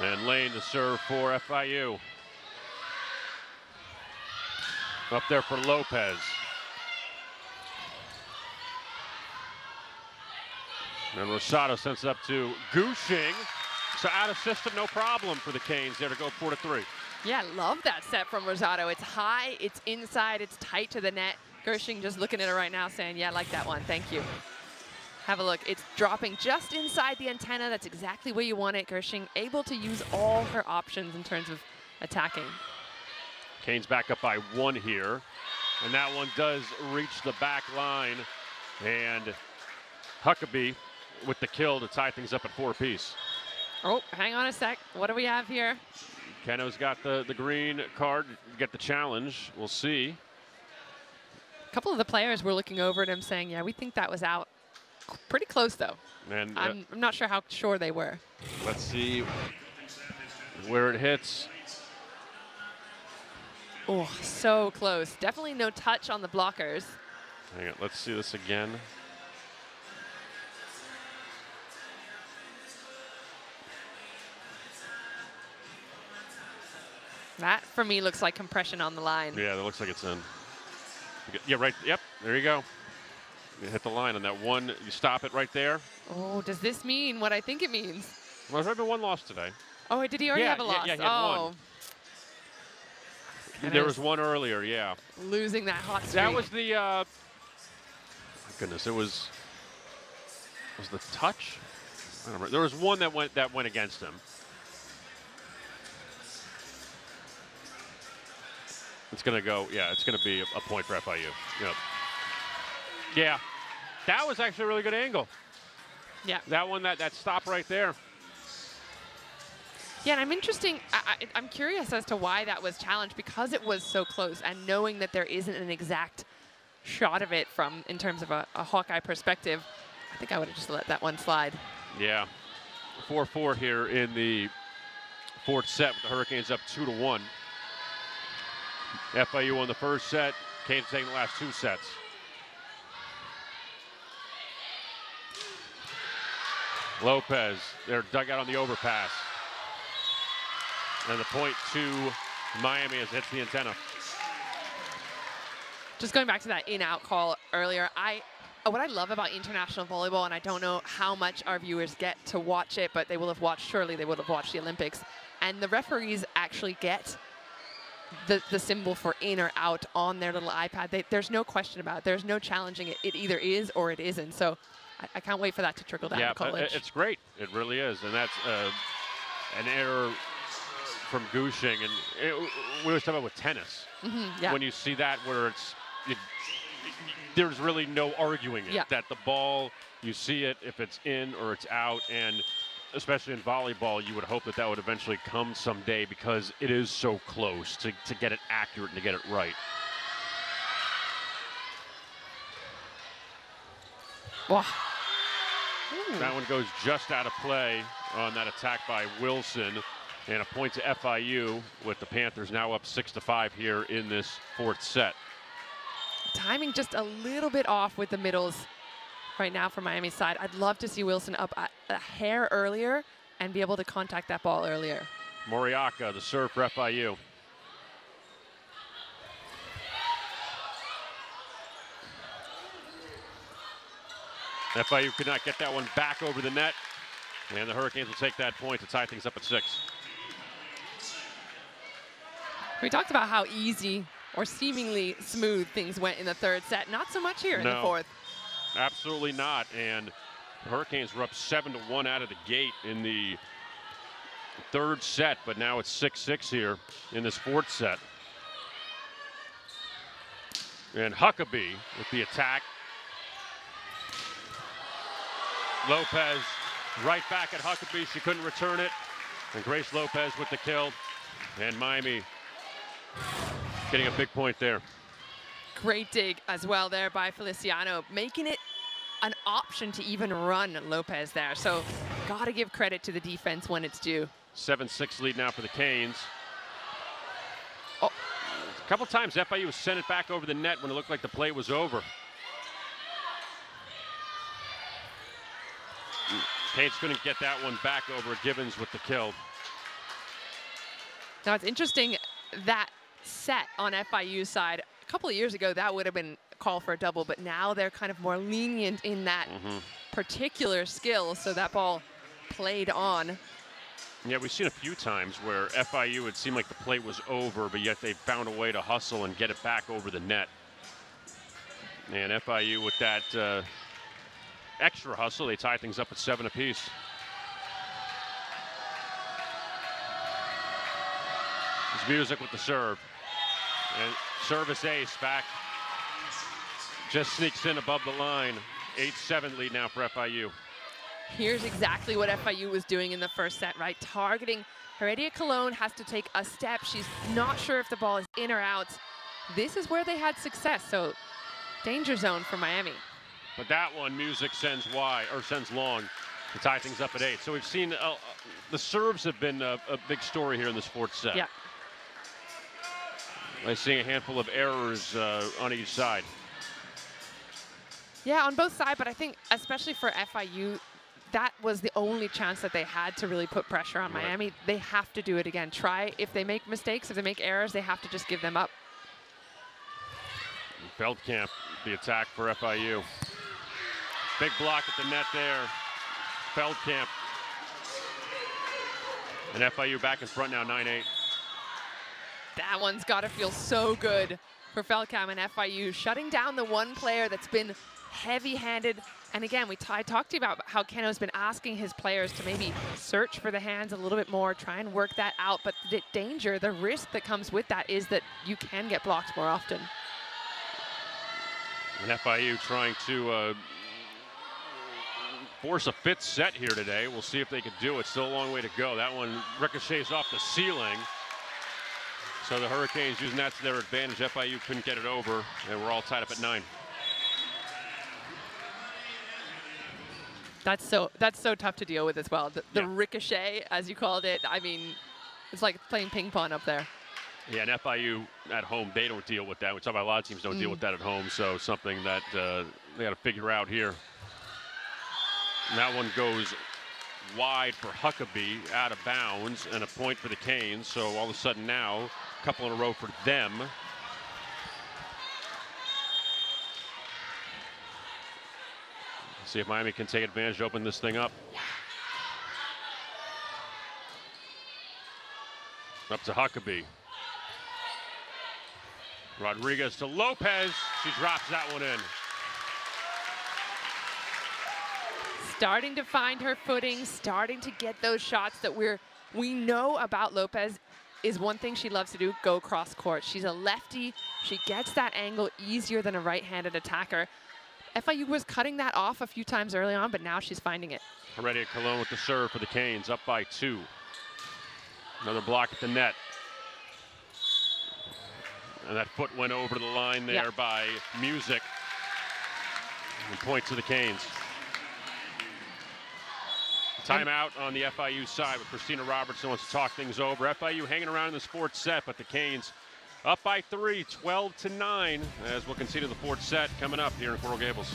And Lane to serve for FIU. Up there for Lopez. And Rosado sends it up to Gushing. So out of system, no problem for the Canes there to go 4-3. Yeah, love that set from Rosado. It's high, it's inside, it's tight to the net. Gershing just looking at it right now saying, yeah, I like that one, thank you. Have a look, it's dropping just inside the antenna. That's exactly where you want it. Gershing able to use all her options in terms of attacking. Canes back up by 1 here. And that one does reach the back line. And Huckabee with the kill to tie things up at 4 apiece. Oh, hang on a sec. What do we have here? Keno's got the green card, get the challenge. We'll see. A couple of the players were looking over at him saying, yeah, we think that was out. Pretty close, though. And I'm not sure how sure they were. Let's see where it hits. Oh, so close. Definitely no touch on the blockers. Hang on, let's see this again. That, for me, looks like compression on the line. Yeah, that looks like it's in. Yeah, right. Yep, there you go. You hit the line on that one. You stop it right there. Oh, does this mean what I think it means? Well, there's already been 1 loss today. Oh, did he already have a loss? Yeah, he had 1. There was 1 earlier, yeah. Losing that hot streak. That was the, my goodness, it was the touch? I don't remember. There was 1 that went against him. It's going to go, yeah, it's going to be a point for FIU. Yep. Yeah, that was actually a really good angle. Yeah. That one, that stop right there. Yeah, and I'm curious as to why that was challenged, because it was so close, and knowing that there isn't an exact shot of it in terms of a Hawkeye perspective, I think I would have just let that one slide. Yeah, 4-4 here in the fourth set with the Hurricanes up 2-1. FIU won the first set. Canes taking the last 2 sets. Lopez, they're dug out on the overpass. And the point to Miami as it hits the antenna. Just going back to that in-out call earlier, what I love about international volleyball, and I don't know how much our viewers get to watch it, but they will have watched, surely they would have watched the Olympics, and the referees actually get the symbol for in or out on their little iPad. There's no question about it. There's no challenging it. It either is or it isn't. So I can't wait for that to trickle down to college. It's great. It really is. And that's an error from Gushing. And we always talk about with tennis. Yeah. When you see that where there's really no arguing it. Yeah. That the ball, you see it if it's in or it's out. And especially in volleyball, you would hope that would eventually come someday because it is so close to get it accurate and to get it right. Wow. That one goes just out of play on that attack by Wilson. And a point to FIU with the Panthers now up 6-5 here in this 4th set. Timing just a little bit off with the middles right now from Miami's side. I'd love to see Wilson up a hair earlier and be able to contact that ball earlier. Moriaka, the serve for FIU. FIU could not get that one back over the net, and the Hurricanes will take that point to tie things up at 6. We talked about how easy or seemingly smooth things went in the 3rd set. Not so much here in the 4th. Absolutely not. And the Hurricanes were up 7-1 out of the gate in the 3rd set, but now it's 6-6 here in this 4th set. And Huckabee with the attack. Lopez right back at Huckabee. She couldn't return it. And Grace Lopez with the kill. And Miami getting a big point there. Great dig as well there by Feliciano, making it an option to even run Lopez there. So got to give credit to the defense when it's due. 7-6 lead now for the Canes. Oh. A couple times FIU sent it back over the net when it looked like the play was over. Canes couldn't get that one back over. Gibbons with the kill. Now it's interesting that set on FIU's side. A couple of years ago, that would have been a call for a double, but now they're kind of more lenient in that particular skill, so that ball played on. Yeah, we've seen a few times where FIU, it seemed like the play was over, but yet they found a way to hustle and get it back over the net. And FIU with that extra hustle, they tie things up at 7 apiece. It's Music with the serve. And service ace back. Just sneaks in above the line. 8-7 lead now for FIU. Here's exactly what FIU was doing in the 1st set, right? Targeting Heredia Colon has to take a step. She's not sure if the ball is in or out. This is where they had success, so danger zone for Miami. But that one, Music sends wide, or sends long to tie things up at 8. So we've seen the serves have been a big story here in this 4th set. Yeah. I see a handful of errors on each side. Yeah, on both sides, but I think especially for FIU, that was the only chance that they had to really put pressure on Miami. They have to do it again. Try, if they make mistakes, if they make errors, they have to just give them up. Feldkamp, the attack for FIU. Big block at the net there. Feldkamp. And FIU back in front now, 9-8. That one's got to feel so good for Feldkamp and FIU, shutting down the one player that's been heavy-handed. And again, I talked to you about how Keno's been asking his players to maybe search for the hands a little bit more, try and work that out. But the danger, the risk that comes with that is that you can get blocked more often. And FIU trying to force a 5th set here today. We'll see if they can do it. Still a long way to go. That one ricochets off the ceiling. So the Hurricanes using that to their advantage. FIU couldn't get it over, and we're all tied up at 9. That's so tough to deal with as well. The ricochet, as you called it, I mean, it's like playing ping pong up there. Yeah, and FIU at home, they don't deal with that. We talk about a lot of teams don't deal with that at home, so something that they got to figure out here. And that one goes wide for Huckabee, out of bounds, and a point for the Canes. So all of a sudden now, a couple in a row for them. See if Miami can take advantage to open this thing up. Up to Huckabee. Rodriguez to Lopez. She drops that one in. Starting to find her footing, starting to get those shots that we know about Lopez is one thing she loves to do, go cross court. She's a lefty. She gets that angle easier than a right-handed attacker. FIU was cutting that off a few times early on, but now she's finding it. Heredia Colon with the serve for the Canes, up by 2. Another block at the net. And that foot went over the line there by Music. And point to the Canes. Timeout on the FIU side with Christina Robertson wants to talk things over. FIU hanging around in this fourth set, but the Canes up by 3, 12-9, as we'll concede to the fourth set coming up here in Coral Gables.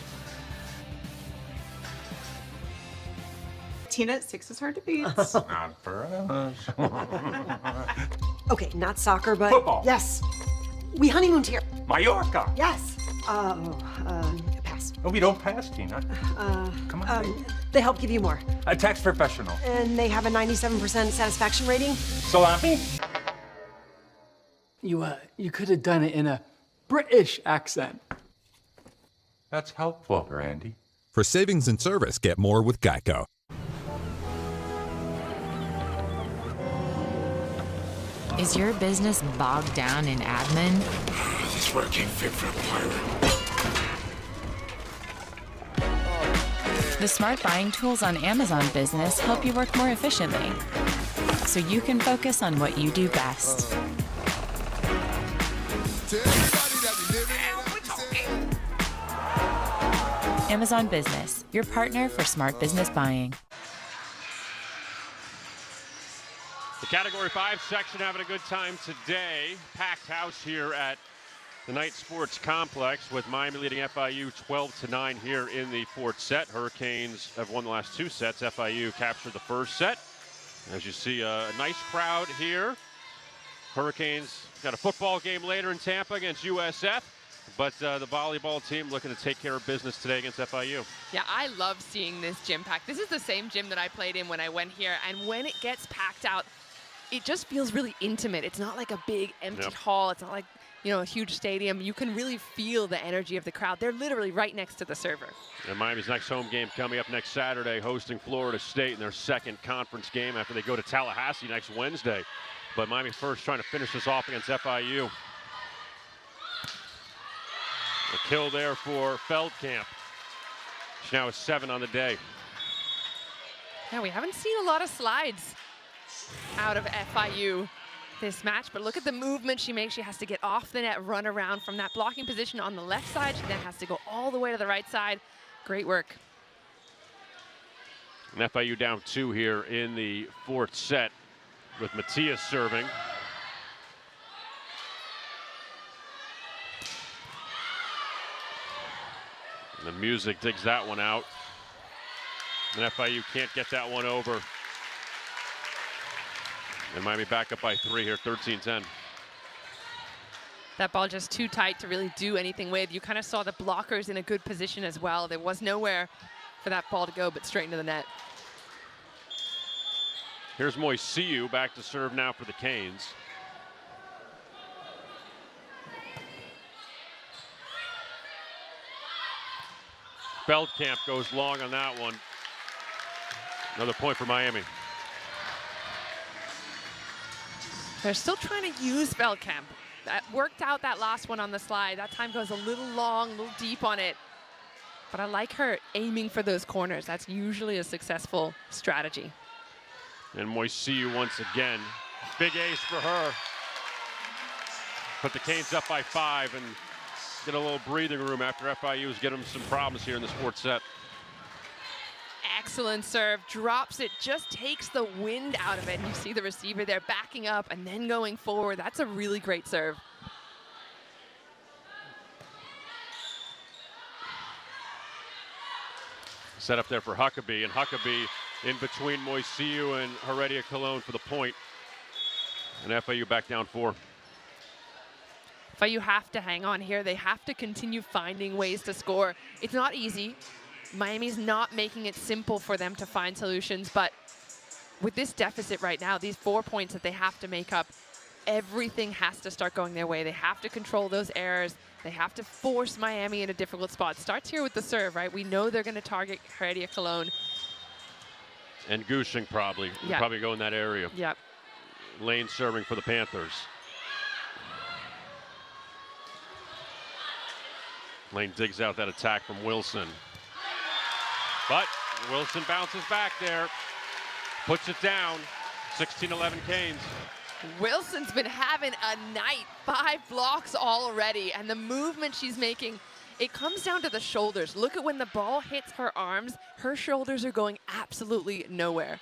Tina, 6 is hard to beat. Not for us. Okay, not soccer, but Football. Yes. We honeymooned here. Mallorca. Yes. Pass. Oh, we don't pass, Tina. Come on, baby. They help give you more. A tax professional. And they have a 97% satisfaction rating. Salami? You could have done it in a British accent. That's helpful, Randy. For savings and service, get more with Geico. Is your business bogged down in admin? This work ain't fit for a pirate. The smart buying tools on Amazon Business help you work more efficiently, so you can focus on what you do best. Amazon Business, your partner for smart business buying. The Category 5 section having a good time today. Packed house here at the Knight Sports Complex with Miami leading FIU 12-9 here in the fourth set. Hurricanes have won the last 2 sets. FIU captured the first set. As you see, a nice crowd here. Hurricanes got a football game later in Tampa against USF. But the volleyball team looking to take care of business today against FIU. Yeah, I love seeing this gym packed. This is the same gym that I played in when I went here. And when it gets packed out, it just feels really intimate. It's not like a big empty hall. It's not like, you know, a huge stadium. You can really feel the energy of the crowd. They're literally right next to the server. And Miami's next home game coming up next Saturday, hosting Florida State in their second conference game after they go to Tallahassee next Wednesday. But Miami first trying to finish this off against FIU. A kill there for Feldkamp. She now has 7 on the day. Yeah, we haven't seen a lot of slides out of FIU this match, but look at the movement she makes. She has to get off the net, run around from that blocking position on the left side. She then has to go all the way to the right side. Great work. And FIU down 2 here in the fourth set with Matias serving. And the Music digs that one out. And FIU can't get that one over. And Miami back up by 3 here, 13-10. That ball just too tight to really do anything with. You kind of saw the blockers in a good position as well. There was nowhere for that ball to go but straight into the net. Here's Moisiu back to serve now for the Canes. Feldkamp goes long on that one. Another point for Miami. They're still trying to use Feldkamp. That worked out that last one on the slide. That time goes a little long, a little deep on it. But I like her aiming for those corners. That's usually a successful strategy. And Moisiu once again. Big ace for her. Put the Canes up by 5 and get a little breathing room after FIU is getting them some problems here in this fourth set. Excellent serve, drops it, just takes the wind out of it. And you see the receiver there backing up and then going forward. That's a really great serve. Set up there for Huckabee, and Huckabee in between Moisiu and Heredia Cologne for the point. And FIU back down 4. FIU have to hang on here. They have to continue finding ways to score. It's not easy. Miami's not making it simple for them to find solutions, but with this deficit right now, these 4 points that they have to make up, everything has to start going their way. They have to control those errors. They have to force Miami in a difficult spot. Starts here with the serve, right? We know they're going to target Heredia Cologne. And Gushing probably. Yep. Probably go in that area. Yep. Lane serving for the Panthers. Lane digs out that attack from Wilson. But Wilson bounces back there. Puts it down. 16-11 Canes. Wilson's been having a night. 5 blocks already. And the movement she's making, it comes down to the shoulders. Look at when the ball hits her arms, her shoulders are going absolutely nowhere.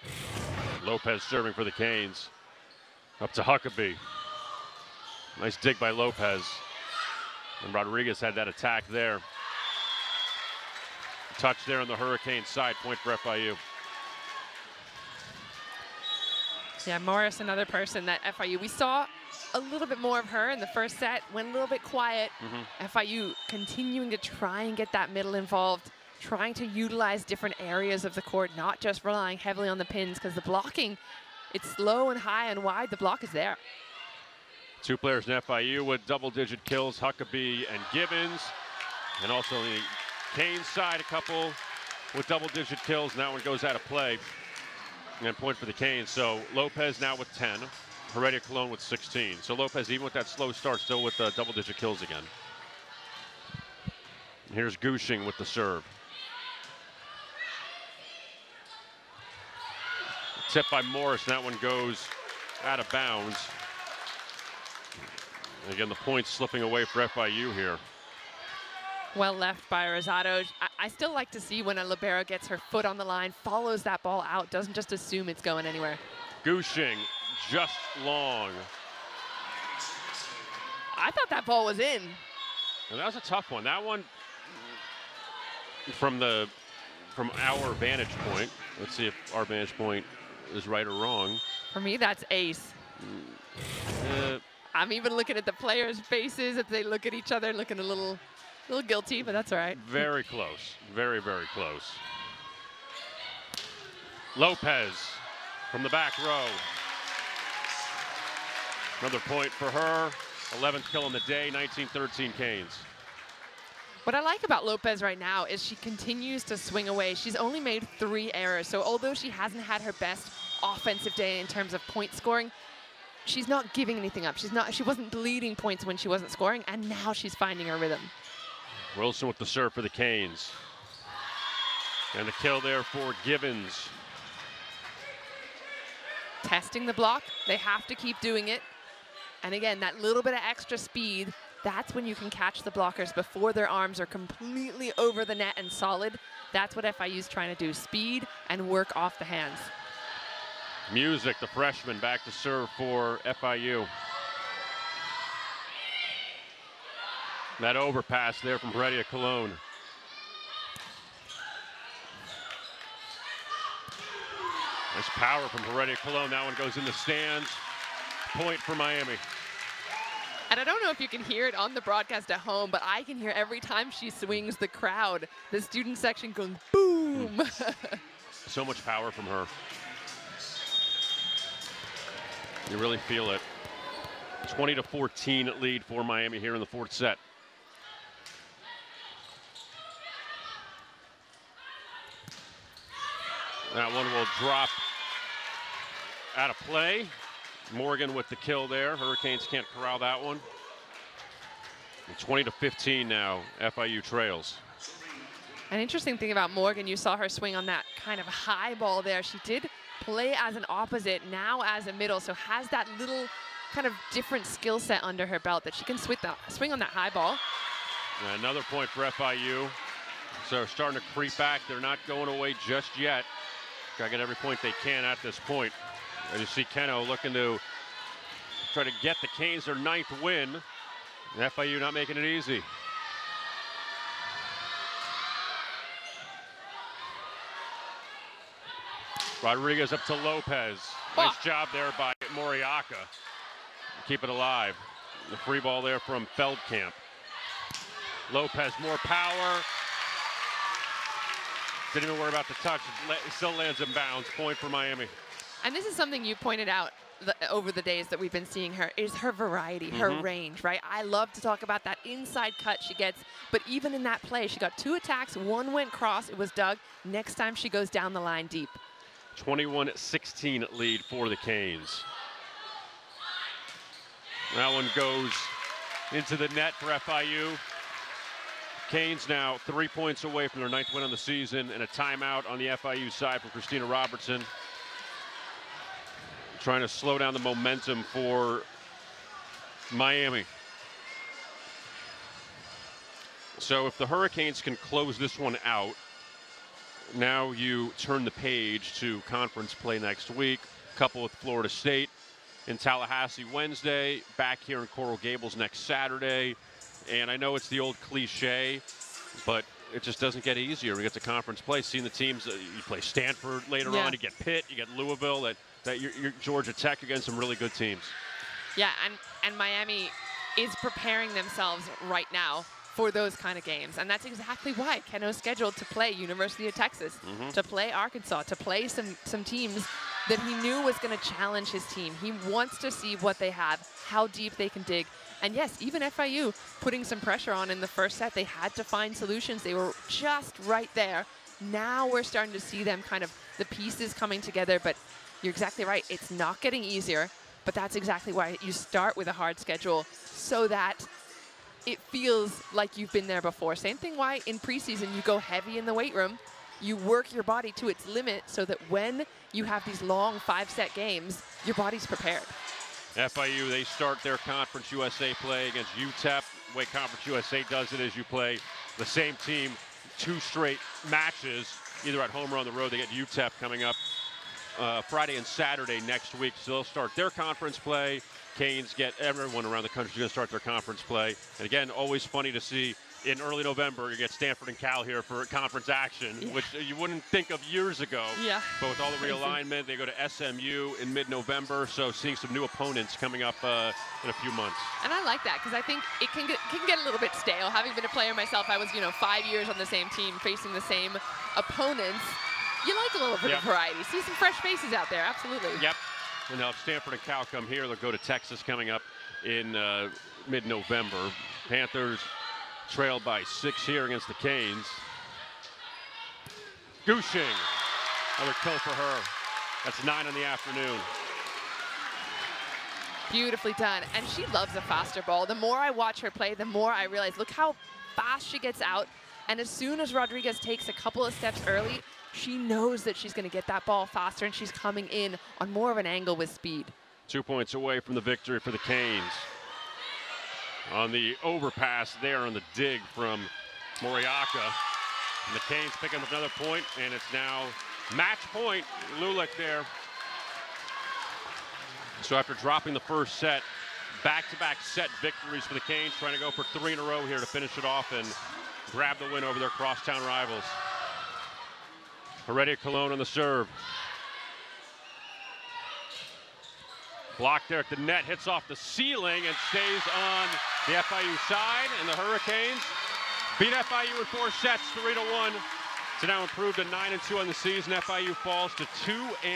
Lopez serving for the Canes. Up to Huckabee. Nice dig by Lopez. And Rodriguez had that attack there. Touch there on the Hurricane side, point for FIU. Yeah, Morris, another person that FIU, we saw a little bit more of her in the first set, went a little bit quiet. FIU continuing to try and get that middle involved, trying to utilize different areas of the court, not just relying heavily on the pins, because the blocking, it's low and high and wide, the block is there. 2 players in FIU with double-digit kills, Huckabee and Gibbons. And also on the Canes side, a couple with double-digit kills, and that one goes out of play. And point for the Canes. So Lopez now with 10, Heredia Cologne with 16. So Lopez, even with that slow start, still with double-digit kills again. Here's Gushing with the serve. Tip by Morris, and that one goes out of bounds. Again, the points slipping away for FIU here. Well left by Rosado. I still like to see when a libero gets her foot on the line, follows that ball out, doesn't just assume it's going anywhere. Gushing, just long. I thought that ball was in. And that was a tough one. That one, from our vantage point, let's see if our vantage point is right or wrong. For me, that's ace. I'm even looking at the players' faces as they look at each other, looking a little guilty, but that's all right. Very close. Very, very close. Lopez from the back row. Another point for her. 11th kill on the day, 19-13 Canes. What I like about Lopez right now is she continues to swing away. She's only made 3 errors, so although she hasn't had her best offensive day in terms of point scoring, she's not giving anything up. She wasn't bleeding points when she wasn't scoring, and now she's finding her rhythm. Wilson with the serve for the Canes. And the kill there for Gibbons. Testing the block. They have to keep doing it. And again, that little bit of extra speed, that's when you can catch the blockers before their arms are completely over the net and solid. That's what FIU's trying to do, speed and work off the hands. Music, the freshman, back to serve for FIU. That overpass there from Heredia Cologne. Nice power from Heredia Cologne. That one goes in the stands. Point for Miami. And I don't know if you can hear it on the broadcast at home, but I can hear every time she swings the crowd, the student section going boom. So much power from her. You really feel it. 20-14 lead for Miami here in the 4th set. That one will drop out of play. Morgan with the kill there. Hurricanes can't corral that one. 20-15 now, FIU trails. An interesting thing about Morgan, you saw her swing on that kind of high ball there. She did play as an opposite, now as a middle, so has that little kind of different skill set under her belt that she can swing on that high ball. Another point for FIU. So starting to creep back. They're not going away just yet. Got to get every point they can at this point. As you see Keno looking to try to get the Canes their 9th win. And FIU not making it easy. Rodriguez up to Lopez. Nice job there by Moriaka. Keep it alive. The free ball there from Feldkamp. Lopez, more power. Didn't even worry about the touch. Still lands in bounds. Point for Miami. And this is something you pointed out over the days that we've been seeing her, is her variety, her range, right? I love to talk about that inside cut she gets, but even in that play, she got 2 attacks, 1 went cross, it was dug. Next time she goes down the line deep. 21-16 lead for the Canes. That one goes into the net for FIU. Canes now 3 points away from their 9th win on the season, and a timeout on the FIU side from Christina Robertson. Trying to slow down the momentum for Miami. So if the Hurricanes can close this one out, now you turn the page to conference play next week. Couple with Florida State in Tallahassee Wednesday, back here in Coral Gables next Saturday. And I know it's the old cliche, but it just doesn't get easier when you get to conference play. Seeing the teams, you play Stanford later on, you get Pitt, you get Louisville, that you're Georgia Tech against some really good teams. Yeah, and Miami is preparing themselves right now for those kind of games. And that's exactly why Keno's scheduled to play University of Texas, to play Arkansas, to play some teams that he knew was going to challenge his team. He wants to see what they have, how deep they can dig. And yes, even FIU putting some pressure on in the first set. They had to find solutions. They were just right there. Now we're starting to see them kind of, the pieces coming together. But you're exactly right. It's not getting easier. But that's exactly why you start with a hard schedule, so that it feels like you've been there before. Same thing why in preseason you go heavy in the weight room. You work your body to its limit so that when you have these long 5-set games, your body's prepared. FIU, they start their Conference USA play against UTEP. The way Conference USA does it is you play the same team 2 straight matches, either at home or on the road. They get UTEP coming up Friday and Saturday next week. So they'll start their conference play. Canes get everyone around the country going to start their conference play. And again, always funny to see in early November, you get Stanford and Cal here for conference action, which you wouldn't think of years ago. Yeah. But with all the realignment, they go to SMU in mid-November, so seeing some new opponents coming up in a few months. And I like that, because I think it can get a little bit stale. Having been a player myself, I was 5 years on the same team, facing the same opponents. You like a little bit of variety. See some fresh faces out there, absolutely. Yep. And now if Stanford and Cal come here, they'll go to Texas coming up in mid-November. Panthers trailed by 6 here against the Canes. Gushing, another kill for her. That's 9 in the afternoon. Beautifully done, and she loves a faster ball. The more I watch her play, the more I realize, look how fast she gets out. And as soon as Rodriguez takes a couple of steps early, she knows that she's going to get that ball faster, and she's coming in on more of an angle with speed. 2 points away from the victory for the Canes. On the overpass there on the dig from Moriaka. And the Canes picking up another point, and it's now match point. Lulick there. So after dropping the first set, back-to-back set victories for the Canes, trying to go for 3 in a row here to finish it off and grab the win over their crosstown rivals. Heredia Colon on the serve. Blocked there at the net, hits off the ceiling and stays on the FIU side, and the Hurricanes beat FIU in 4 sets, 3-1. So now improved to 9-2 on the season. FIU falls to 2-.